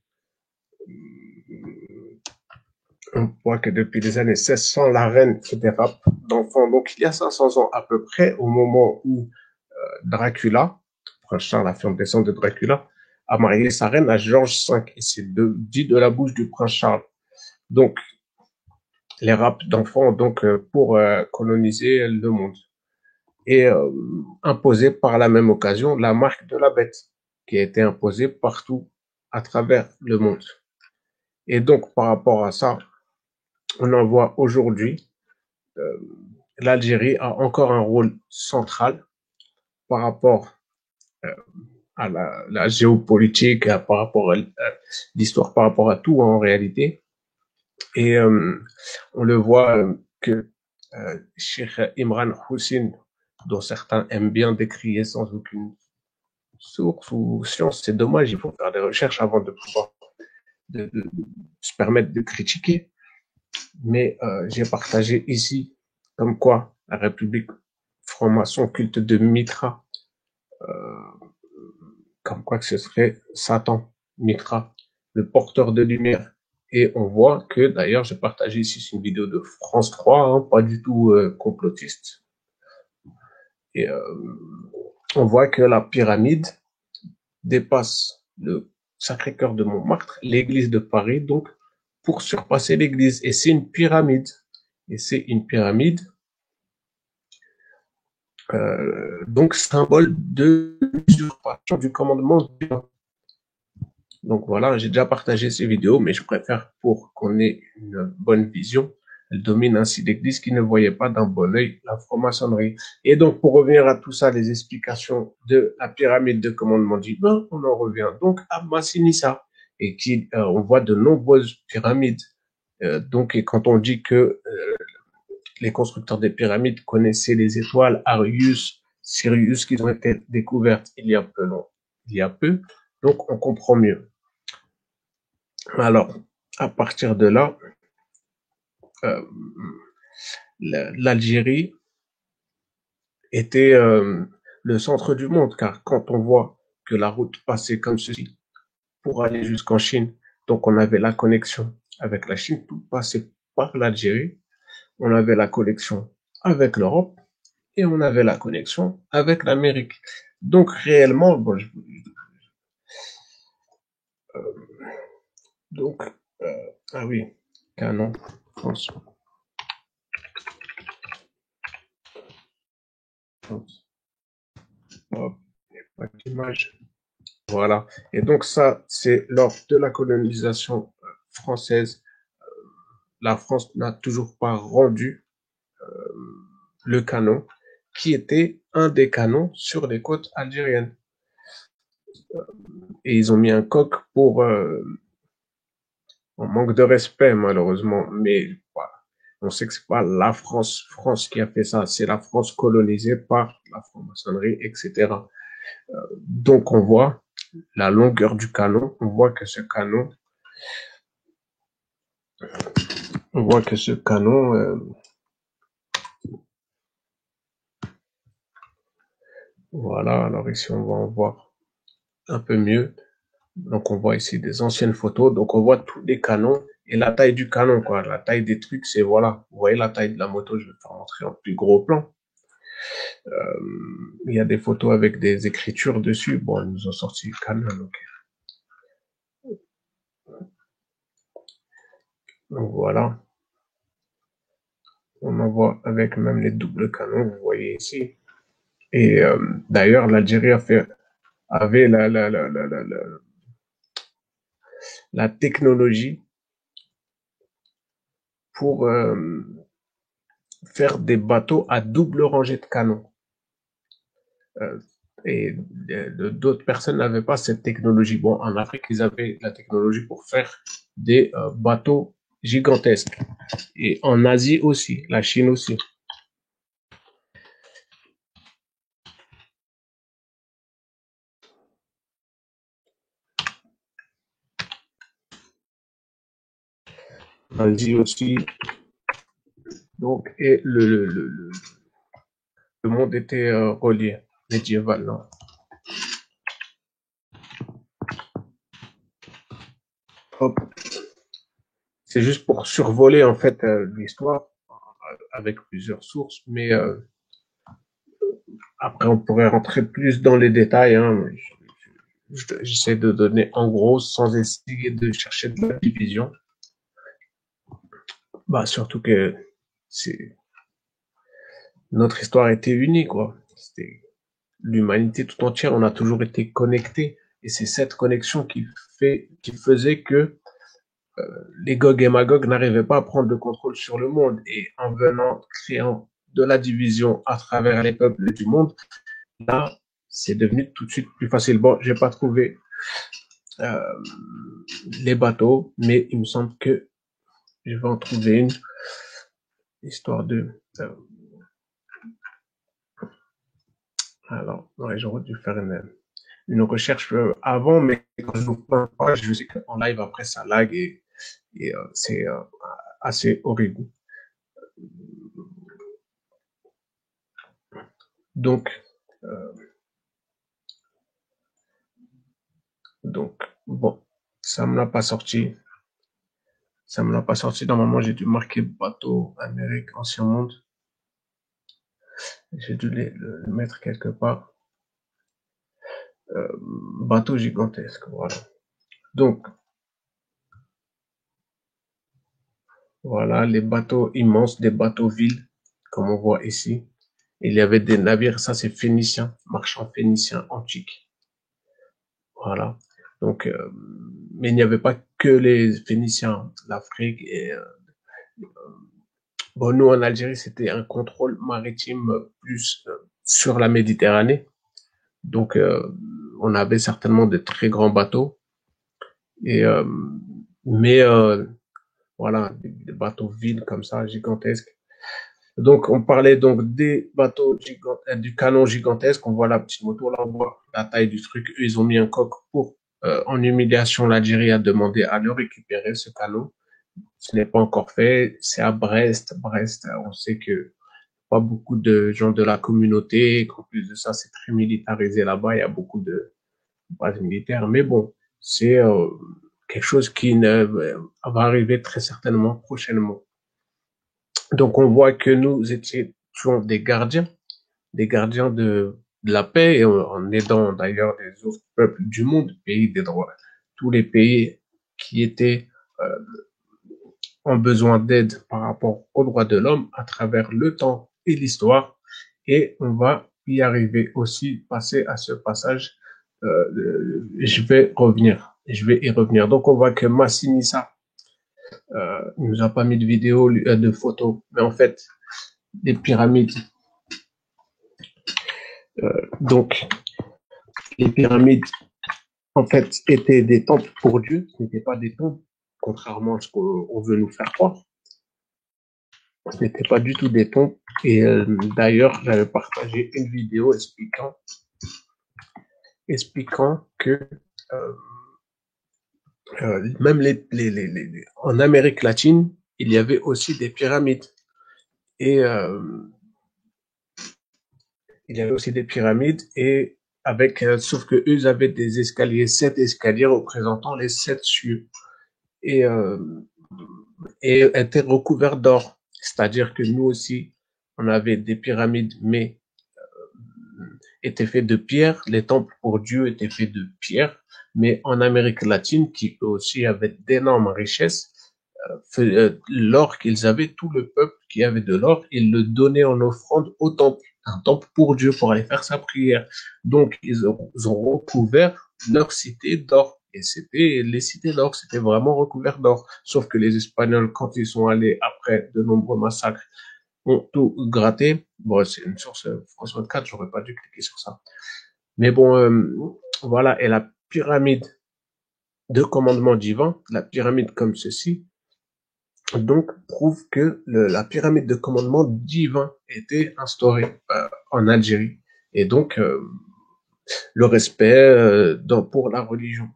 la reine fait des rapes d'enfants. Donc, il y a 500 ans à peu près, au moment où Dracula, Prince Charles, la femme descendante de Dracula, a marié sa reine à George V. Et c'est dit de la bouche du Prince Charles. Donc, les rapes d'enfants, donc, pour coloniser le monde. Et imposé par la même occasion la marque de la bête, qui a été imposée partout à travers le monde. Et donc, par rapport à ça, on en voit aujourd'hui, l'Algérie a encore un rôle central par rapport à la géopolitique, par rapport à l'histoire, par rapport à tout en réalité. Et on le voit que Cheikh Imran Hussein, dont certains aiment bien décrier sans aucune source ou science, c'est dommage, il faut faire des recherches avant de pouvoir de se permettre de critiquer. Mais j'ai partagé ici comme quoi la République franc-maçon culte de Mitra, comme quoi que ce serait Satan, Mitra, le porteur de lumière. Et on voit que, d'ailleurs, j'ai partagé ici une vidéo de France 3, hein, pas du tout complotiste. Et on voit que la pyramide dépasse le Sacré-Cœur de Montmartre, l'église de Paris, donc pour surpasser l'église. Et c'est une pyramide. Et c'est une pyramide, donc symbole de l'usurpation du commandement divin. Donc voilà, j'ai déjà partagé ces vidéos, mais je préfère pour qu'on ait une bonne vision. Elle domine ainsi l'Église qui ne voyait pas d'un bon œil la franc-maçonnerie. Et donc, pour revenir à tout ça, les explications de la pyramide de commandement divin, on en revient donc à Massinissa, et qui, on voit de nombreuses pyramides. Donc, et quand on dit que les constructeurs des pyramides connaissaient les étoiles Arius, Sirius, qui ont été découvertes il y a peu, donc on comprend mieux. Alors, à partir de là, euh, l'Algérie était le centre du monde, car quand on voit que la route passait comme ceci pour aller jusqu'en Chine, donc on avait la connexion avec la Chine, tout passait par l'Algérie, on avait la connexion avec l'Europe et on avait la connexion avec l'Amérique. Donc réellement, bon, donc, ah oui, canon, France. Hop, pas d'image. Voilà. Et donc ça, c'est lors de la colonisation française. La France n'a toujours pas rendu le canon, qui était un des canons sur les côtes algériennes. Et ils ont mis un coq pour, on manque de respect malheureusement, mais voilà. On sait que c'est pas la France qui a fait ça, c'est la France colonisée par la franc-maçonnerie, etc. Donc on voit la longueur du canon, on voit que ce canon, voilà, alors ici on va en voir un peu mieux. Donc on voit ici des anciennes photos, donc on voit tous les canons et la taille du canon, quoi. La taille des trucs, c'est voilà. Vous voyez la taille de la moto, je vais faire montrer en plus gros plan. Il y a des photos avec des écritures dessus. Bon, ils nous ont sorti le canon, donc voilà. On en voit avec même les doubles canons, vous voyez ici. Et d'ailleurs, l'Algérie avait la technologie pour faire des bateaux à double rangée de canons. Euh, et d'autres personnes n'avaient pas cette technologie. Bon, en Afrique, ils avaient la technologie pour faire des bateaux gigantesques. Et en Asie aussi, la Chine aussi. En Asie aussi. Donc, et le monde était relié, médiéval, non? Hop. C'est juste pour survoler en fait l'histoire avec plusieurs sources, mais après on pourrait rentrer plus dans les détails. Hein. J'essaie de donner en gros sans essayer de chercher de la division. Bah surtout que c'est notre histoire était unie quoi. C'était l'humanité tout entière. On a toujours été connectés et c'est cette connexion qui faisait que les Gog et Magog n'arrivaient pas à prendre le contrôle sur le monde et en créant de la division à travers les peuples du monde, là, c'est devenu tout de suite plus facile. Bon, j'ai pas trouvé euh, les bateaux, mais il me semble que je vais en trouver une, histoire de... alors, ouais, j'aurais dû faire une... une recherche avant, mais quand je vous parle pas, je sais qu'en live après ça lag et c'est assez horrible. Donc, euh, donc bon, ça me l'a pas sorti. Ça me l'a pas sorti. Normalement, j'ai dû marquer bateau Amérique Ancien Monde. J'ai dû le mettre quelque part. Bateau gigantesque, voilà. Donc, voilà, les bateaux immenses, des bateaux villes, comme on voit ici. Il y avait des navires, ça c'est phénicien, marchands phéniciens antiques. Voilà. Donc, mais il n'y avait pas que les Phéniciens, l'Afrique et bon, nous en Algérie, c'était un contrôle maritime plus sur la Méditerranée. Donc, on avait certainement de très grands bateaux et mais voilà, des bateaux vides comme ça, gigantesques. Donc, on parlait donc des bateaux gigantesques, du canon gigantesque. On voit la petite moto, là, on voit la taille du truc. Eux, ils ont mis un coq pour, en humiliation, l'Algérie a demandé à le récupérer, ce canon. Ce n'est pas encore fait. C'est à Brest. Brest, on sait que pas beaucoup de gens de la communauté. En plus de ça, c'est très militarisé là-bas. Il y a beaucoup de bases militaires. Mais bon, c'est quelque chose qui va arriver très certainement prochainement. Donc, on voit que nous étions des gardiens de la paix et en aidant d'ailleurs les autres peuples du monde, pays des droits, tous les pays qui étaient euh, en besoin d'aide par rapport aux droits de l'homme à travers le temps et l'histoire. Et on va y arriver aussi, passer à ce passage. Je vais revenir. Je vais y revenir. Donc, on voit que Massinissa il nous a pas mis de vidéo, de photos. Mais en fait, les pyramides, donc, les pyramides en fait, étaient des temples pour Dieu, ce n'étaient pas des tombes, contrairement à ce qu'on veut nous faire croire. Ce n'était pas du tout des tombes. Et d'ailleurs, j'avais partagé une vidéo expliquant que euh, même en Amérique latine, il y avait aussi des pyramides. Et il y avait aussi des pyramides et avec, sauf que eux avaient des escaliers, 7 escaliers représentant les 7 cieux. Et et étaient recouverts d'or. C'est-à-dire que nous aussi, on avait des pyramides, mais étaient faits de pierre. Les temples pour Dieu étaient faits de pierre. Mais en Amérique latine, qui aussi avait d'énormes richesses, l'or qu'ils avaient, tout le peuple qui avait de l'or, ils le donnaient en offrande au temple, un temple pour Dieu, pour aller faire sa prière. Donc, ils ont recouvert leur cité d'or. Et c'était les cités d'or, c'était vraiment recouvert d'or. Sauf que les Espagnols, quand ils sont allés après de nombreux massacres, ont tout gratté. Bon, c'est une source France 24, j'aurais pas dû cliquer sur ça. Mais bon, voilà. Et la pyramide de commandement divin, la pyramide comme ceci, donc prouve que la pyramide de commandement divin était instaurée en Algérie et donc le respect pour la religion,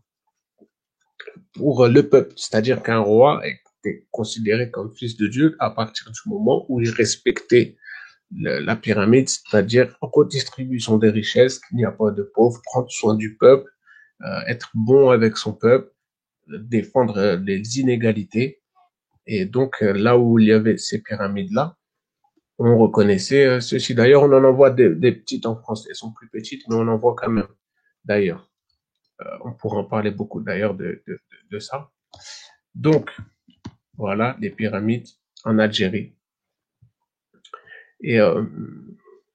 pour le peuple, c'est-à-dire qu'un roi était considéré comme fils de Dieu à partir du moment où il respectait la pyramide, c'est-à-dire en redistribution des richesses, qu'il n'y a pas de pauvres, prendre soin du peuple, être bon avec son peuple, défendre les inégalités. Et donc là où il y avait ces pyramides-là, on reconnaissait ceci. D'ailleurs, on en envoie des petites en France. Elles sont plus petites, mais on en voit quand même. D'ailleurs, on pourra en parler beaucoup d'ailleurs de ça. Donc, voilà, les pyramides en Algérie. Et, euh,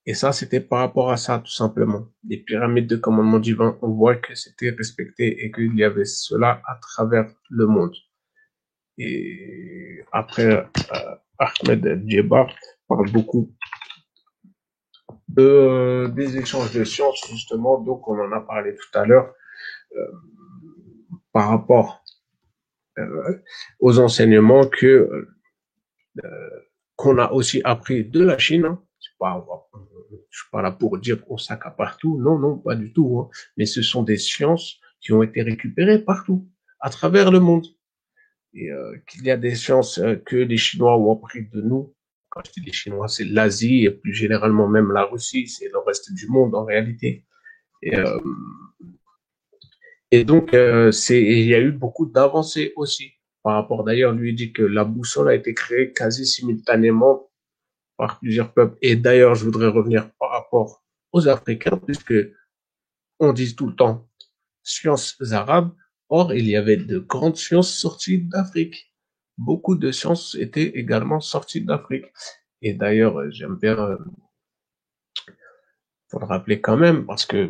et ça, c'était par rapport à ça, tout simplement. Les pyramides de commandement divin, on voit que c'était respecté et qu'il y avait cela à travers le monde. Et après, Ahmed Djebar parle beaucoup des échanges de sciences, justement, donc on en a parlé tout à l'heure, euh, par rapport aux enseignements qu'on a aussi appris de la Chine. Hein. C'est pas, Je suis pas là pour dire on s'accapare partout. Non, non, pas du tout. Hein. Mais ce sont des sciences qui ont été récupérées partout, à travers le monde. Et qu'il y a des sciences que les Chinois ont appris de nous. Quand je dis les Chinois, c'est l'Asie et plus généralement même la Russie, c'est le reste du monde en réalité. Et, euh, et donc, il y a eu beaucoup d'avancées aussi. Par rapport, d'ailleurs, lui dit que la boussole a été créée quasi simultanément par plusieurs peuples. Et d'ailleurs, je voudrais revenir par rapport aux Africains, puisque on dit tout le temps sciences arabes. Or, il y avait de grandes sciences sorties d'Afrique. Beaucoup de sciences étaient également sorties d'Afrique. Et d'ailleurs, j'aime bien, faut le rappeler quand même, parce que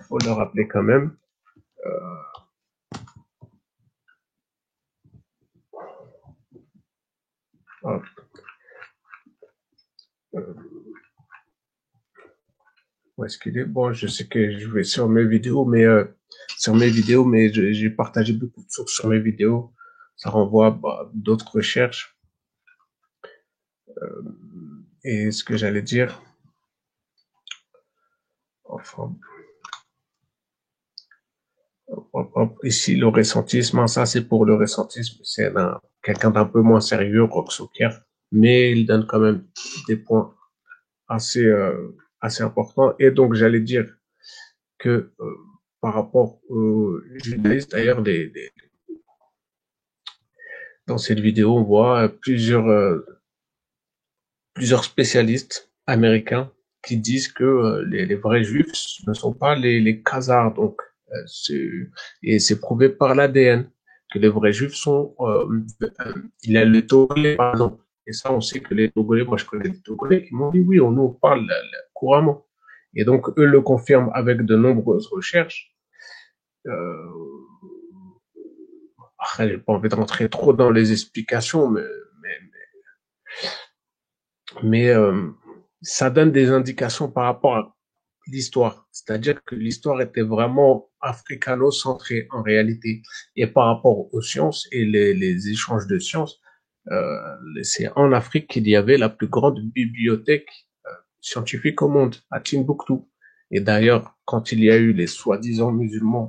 faut le rappeler quand même. Euh, Où est-ce qu'il est? Bon, je sais que je vais sur mes vidéos, mais j'ai partagé beaucoup de sources sur mes vidéos. Ça renvoie à d'autres recherches. Et ce que j'allais dire, enfin, ici, le ressentisme, ça c'est pour le ressentisme, c'est quelqu'un d'un peu moins sérieux, Roxoker, mais il donne quand même des points assez, assez importants. Et donc, j'allais dire que par rapport aux judaïstes, d'ailleurs, dans cette vidéo, on voit plusieurs spécialistes américains qui disent que les vrais juifs ne sont pas les Khazars. Donc, et c'est prouvé par l'ADN que les vrais juifs sont, il y a le Togolais, par exemple. Et ça, on sait que les Togolais, moi je connais des Togolais qui m'ont dit oui, on nous parle couramment. Et donc, eux le confirment avec de nombreuses recherches. Euh, Après, j'ai pas envie de rentrer trop dans les explications, mais mais ça donne des indications par rapport à l'histoire. C'est-à-dire que l'histoire était vraiment africano-centrée en réalité. Et par rapport aux sciences et les échanges de sciences, c'est en Afrique qu'il y avait la plus grande bibliothèque scientifique au monde, à Timbuktu. Et d'ailleurs, quand il y a eu les soi-disant musulmans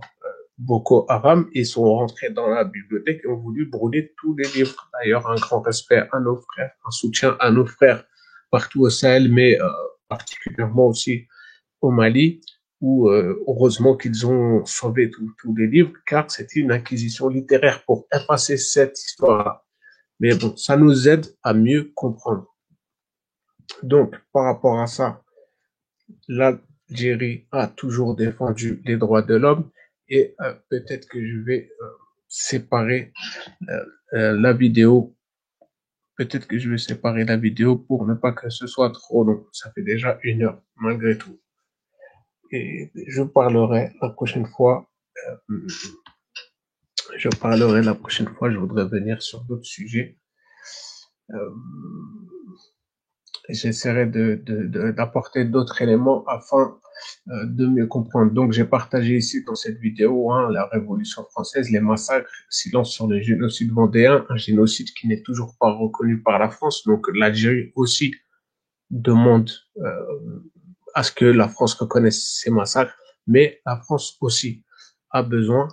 Boko Haram, ils sont rentrés dans la bibliothèque et ont voulu brûler tous les livres. D'ailleurs, un grand respect à nos frères, un soutien à nos frères partout au Sahel, mais particulièrement aussi au Mali, où heureusement qu'ils ont sauvé tous les livres, car c'était une acquisition littéraire pour effacer cette histoire-là. Mais bon, ça nous aide à mieux comprendre. Donc, par rapport à ça, l'Algérie a toujours défendu les droits de l'homme et peut-être que je vais séparer la vidéo. Peut-être que je vais séparer la vidéo pour ne pas que ce soit trop long. Ça fait déjà 1 heure malgré tout. Et je parlerai la prochaine fois. Je parlerai la prochaine fois. Je voudrais venir sur d'autres sujets. Euh, J'essaierai d'apporter d'autres éléments afin de mieux comprendre. Donc, j'ai partagé ici dans cette vidéo la Révolution française, les massacres, silence sur le génocide vendéen, un génocide qui n'est toujours pas reconnu par la France. Donc, l'Algérie aussi demande à ce que la France reconnaisse ces massacres, mais la France aussi a besoin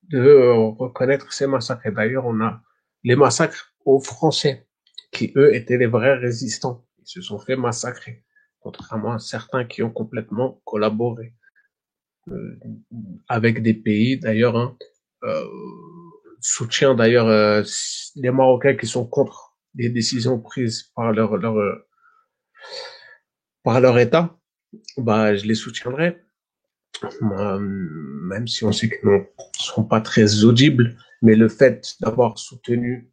de reconnaître ces massacres. Et d'ailleurs, on a les massacres aux Français, qui eux étaient les vrais résistants. Ils se sont fait massacrer, contrairement à certains qui ont complètement collaboré avec des pays, d'ailleurs, soutien d'ailleurs les Marocains qui sont contre les décisions prises par leur État, bah, je les soutiendrai, même si on sait qu'ils ne sont pas très audibles, mais le fait d'avoir soutenu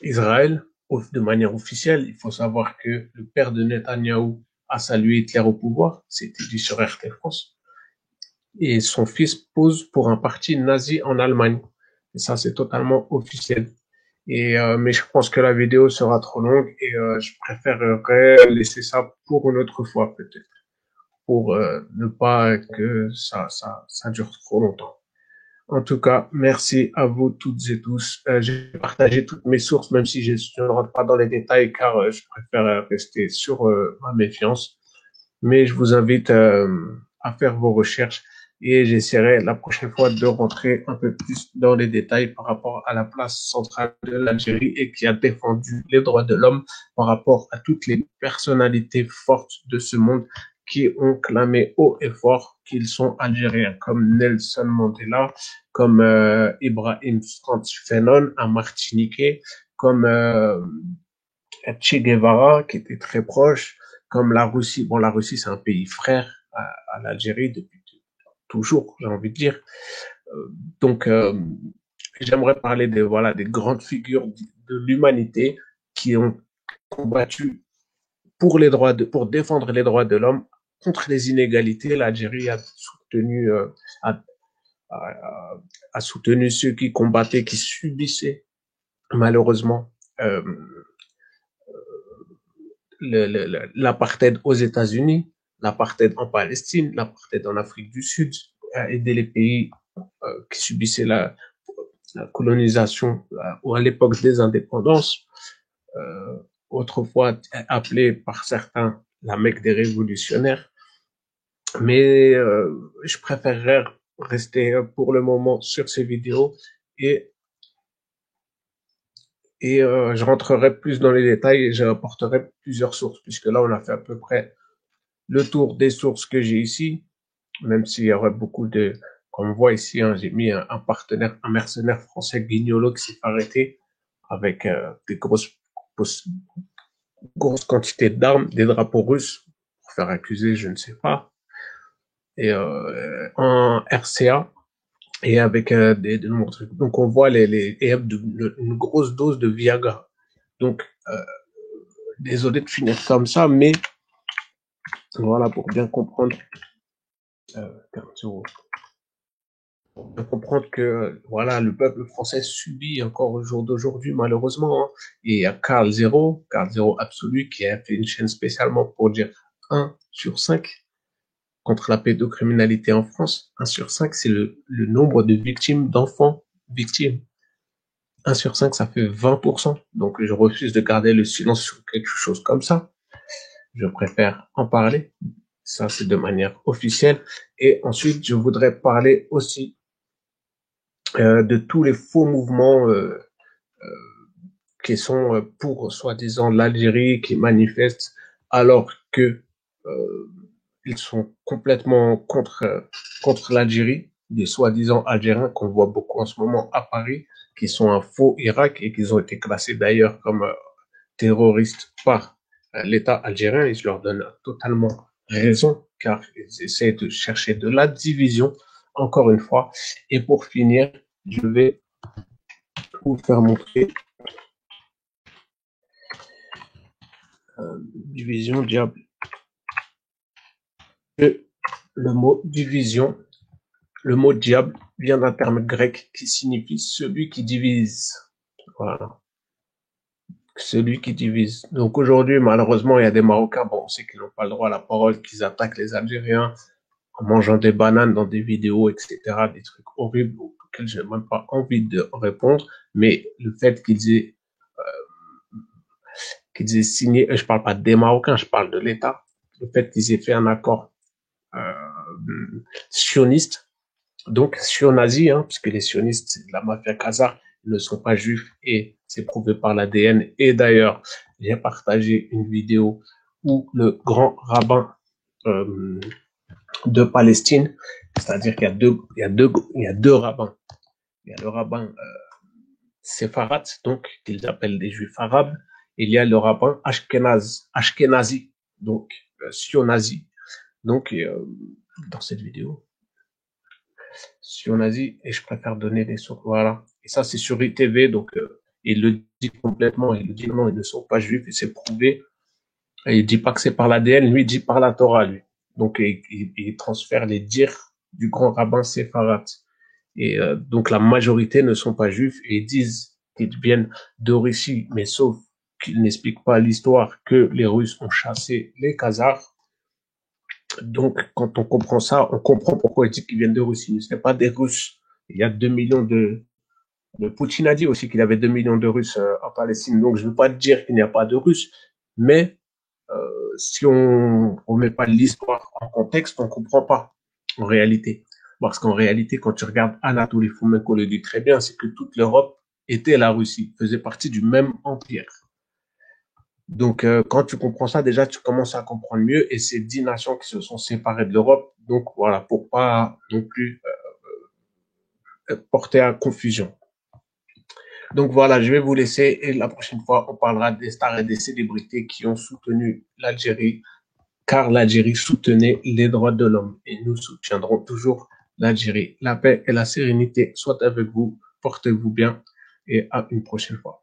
Israël de manière officielle, il faut savoir que le père de Netanyahou a salué Hitler au pouvoir, c'était dit sur RT France, et son fils pose pour un parti nazi en Allemagne. Et ça, c'est totalement officiel. Et mais je pense que la vidéo sera trop longue et je préférerais laisser ça pour une autre fois peut-être, pour ne pas que ça dure trop longtemps. En tout cas, merci à vous toutes et tous. J'ai partagé toutes mes sources, même si je ne rentre pas dans les détails, car je préfère rester sur ma méfiance. Mais je vous invite à faire vos recherches et j'essaierai la prochaine fois de rentrer un peu plus dans les détails par rapport à la place centrale de l'Algérie et qui a défendu les droits de l'homme par rapport à toutes les personnalités fortes de ce monde qui ont clamé haut et fort qu'ils sont algériens, comme Nelson Mandela, comme Ibrahim Frantz Fanon, un Martiniquais, comme Che Guevara, qui était très proche, comme la Russie. Bon, la Russie, c'est un pays frère à l'Algérie depuis toujours, j'ai envie de dire. Donc, j'aimerais parler voilà, des grandes figures de l'humanité qui ont combattu pour défendre les droits de l'homme contre les inégalités. L'Algérie a, a soutenu ceux qui combattaient, qui subissaient malheureusement euh, l'apartheid aux États-Unis, l'apartheid en Palestine, l'apartheid en Afrique du Sud, à aider les pays qui subissaient la colonisation ou à l'époque des indépendances, autrefois appelée par certains la Mecque des révolutionnaires. Mais je préférerais rester pour le moment sur ces vidéos et je rentrerai plus dans les détails et j'apporterai plusieurs sources, puisque là, on a fait à peu près le tour des sources que j'ai ici, même s'il y aurait beaucoup comme on voit ici, hein, j'ai mis un partenaire, un mercenaire français, Guignolo, qui s'est fait arrêter avec des grosses quantités d'armes, des drapeaux russes, pour faire accuser, je ne sais pas, et en RCA, et avec de nombreux trucs. Donc on voit une grosse dose de Viagra. Donc, désolé de finir comme ça, mais voilà, pour bien comprendre, comprendre que voilà, le peuple français subit encore au jour d'aujourd'hui, malheureusement. Hein. Et il y a Carl Zero Absolu, qui a fait une chaîne spécialement pour dire 1 sur 5 contre la pédocriminalité en France. 1 sur 5, c'est le nombre de victimes, d'enfants victimes. 1 sur 5, ça fait 20%. Donc, je refuse de garder le silence sur quelque chose comme ça. Je préfère en parler. Ça, c'est de manière officielle. Et ensuite, je voudrais parler aussi de tous les faux mouvements qui sont pour soi-disant l'Algérie, qui manifestent alors que ils sont complètement contre l'Algérie, des soi-disant Algériens qu'on voit beaucoup en ce moment à Paris, qui sont un faux Irak et qui ont été classés d'ailleurs comme terroristes par l'État algérien. Et je leur donne totalement raison, car ils essaient de chercher de la division, encore une fois. Et pour finir, je vais vous faire montrer division, diable. Le mot division, le mot diable vient d'un terme grec qui signifie celui qui divise. Voilà. Celui qui divise. Donc aujourd'hui, malheureusement, il y a des Marocains, bon, on sait qu'ils n'ont pas le droit à la parole, qu'ils attaquent les Algériens en mangeant des bananes dans des vidéos, etc., des trucs horribles auxquels je n'ai même pas envie de répondre, mais le fait qu'ils aient signé, je parle pas des Marocains, je parle de l'État, le fait qu'ils aient fait un accord sioniste, donc sion-nazi, hein, puisque les sionistes, la mafia khazare, ne sont pas juifs et c'est prouvé par l'ADN. Et d'ailleurs, j'ai partagé une vidéo où le grand rabbin de Palestine, c'est-à-dire qu'il y a deux rabbins. Il y a le rabbin séfarat, donc qu'ils appellent des juifs arabes, et il y a le rabbin ashkenazi, donc sion-nazi. Donc dans cette vidéo, sion-nazi, et je préfère donner des sources. Voilà. Et ça, c'est sur ITV, donc il le dit complètement. Il dit non, ils ne sont pas juifs, et c'est prouvé. Et il dit pas que c'est par l'ADN, lui, il dit par la Torah, lui. Donc, il transfère les dires du grand rabbin séfarat. Et donc, la majorité ne sont pas juifs, et ils disent qu'ils viennent de Russie, mais sauf qu'ils n'expliquent pas l'histoire que les Russes ont chassé les Khazars. Donc, quand on comprend ça, on comprend pourquoi ils disent qu'ils viennent de Russie. Ce n'est pas des Russes Il y a 2 millions de Poutine a dit aussi qu'il y avait 2 millions de Russes en Palestine. Donc, je ne veux pas dire qu'il n'y a pas de Russes, mais si on ne met pas l'histoire en contexte, on ne comprend pas en réalité. Parce qu'en réalité, quand tu regardes Anatoly Fomenko le dit très bien, c'est que toute l'Europe était la Russie, faisait partie du même empire. Donc, quand tu comprends ça, déjà, tu commences à comprendre mieux. Et c'est 10 nations qui se sont séparées de l'Europe. Donc, voilà, pour pas non plus porter à confusion. Donc voilà, je vais vous laisser et la prochaine fois, on parlera des stars et des célébrités qui ont soutenu l'Algérie, car l'Algérie soutenait les droits de l'homme et nous soutiendrons toujours l'Algérie. La paix et la sérénité soient avec vous, portez-vous bien et à une prochaine fois.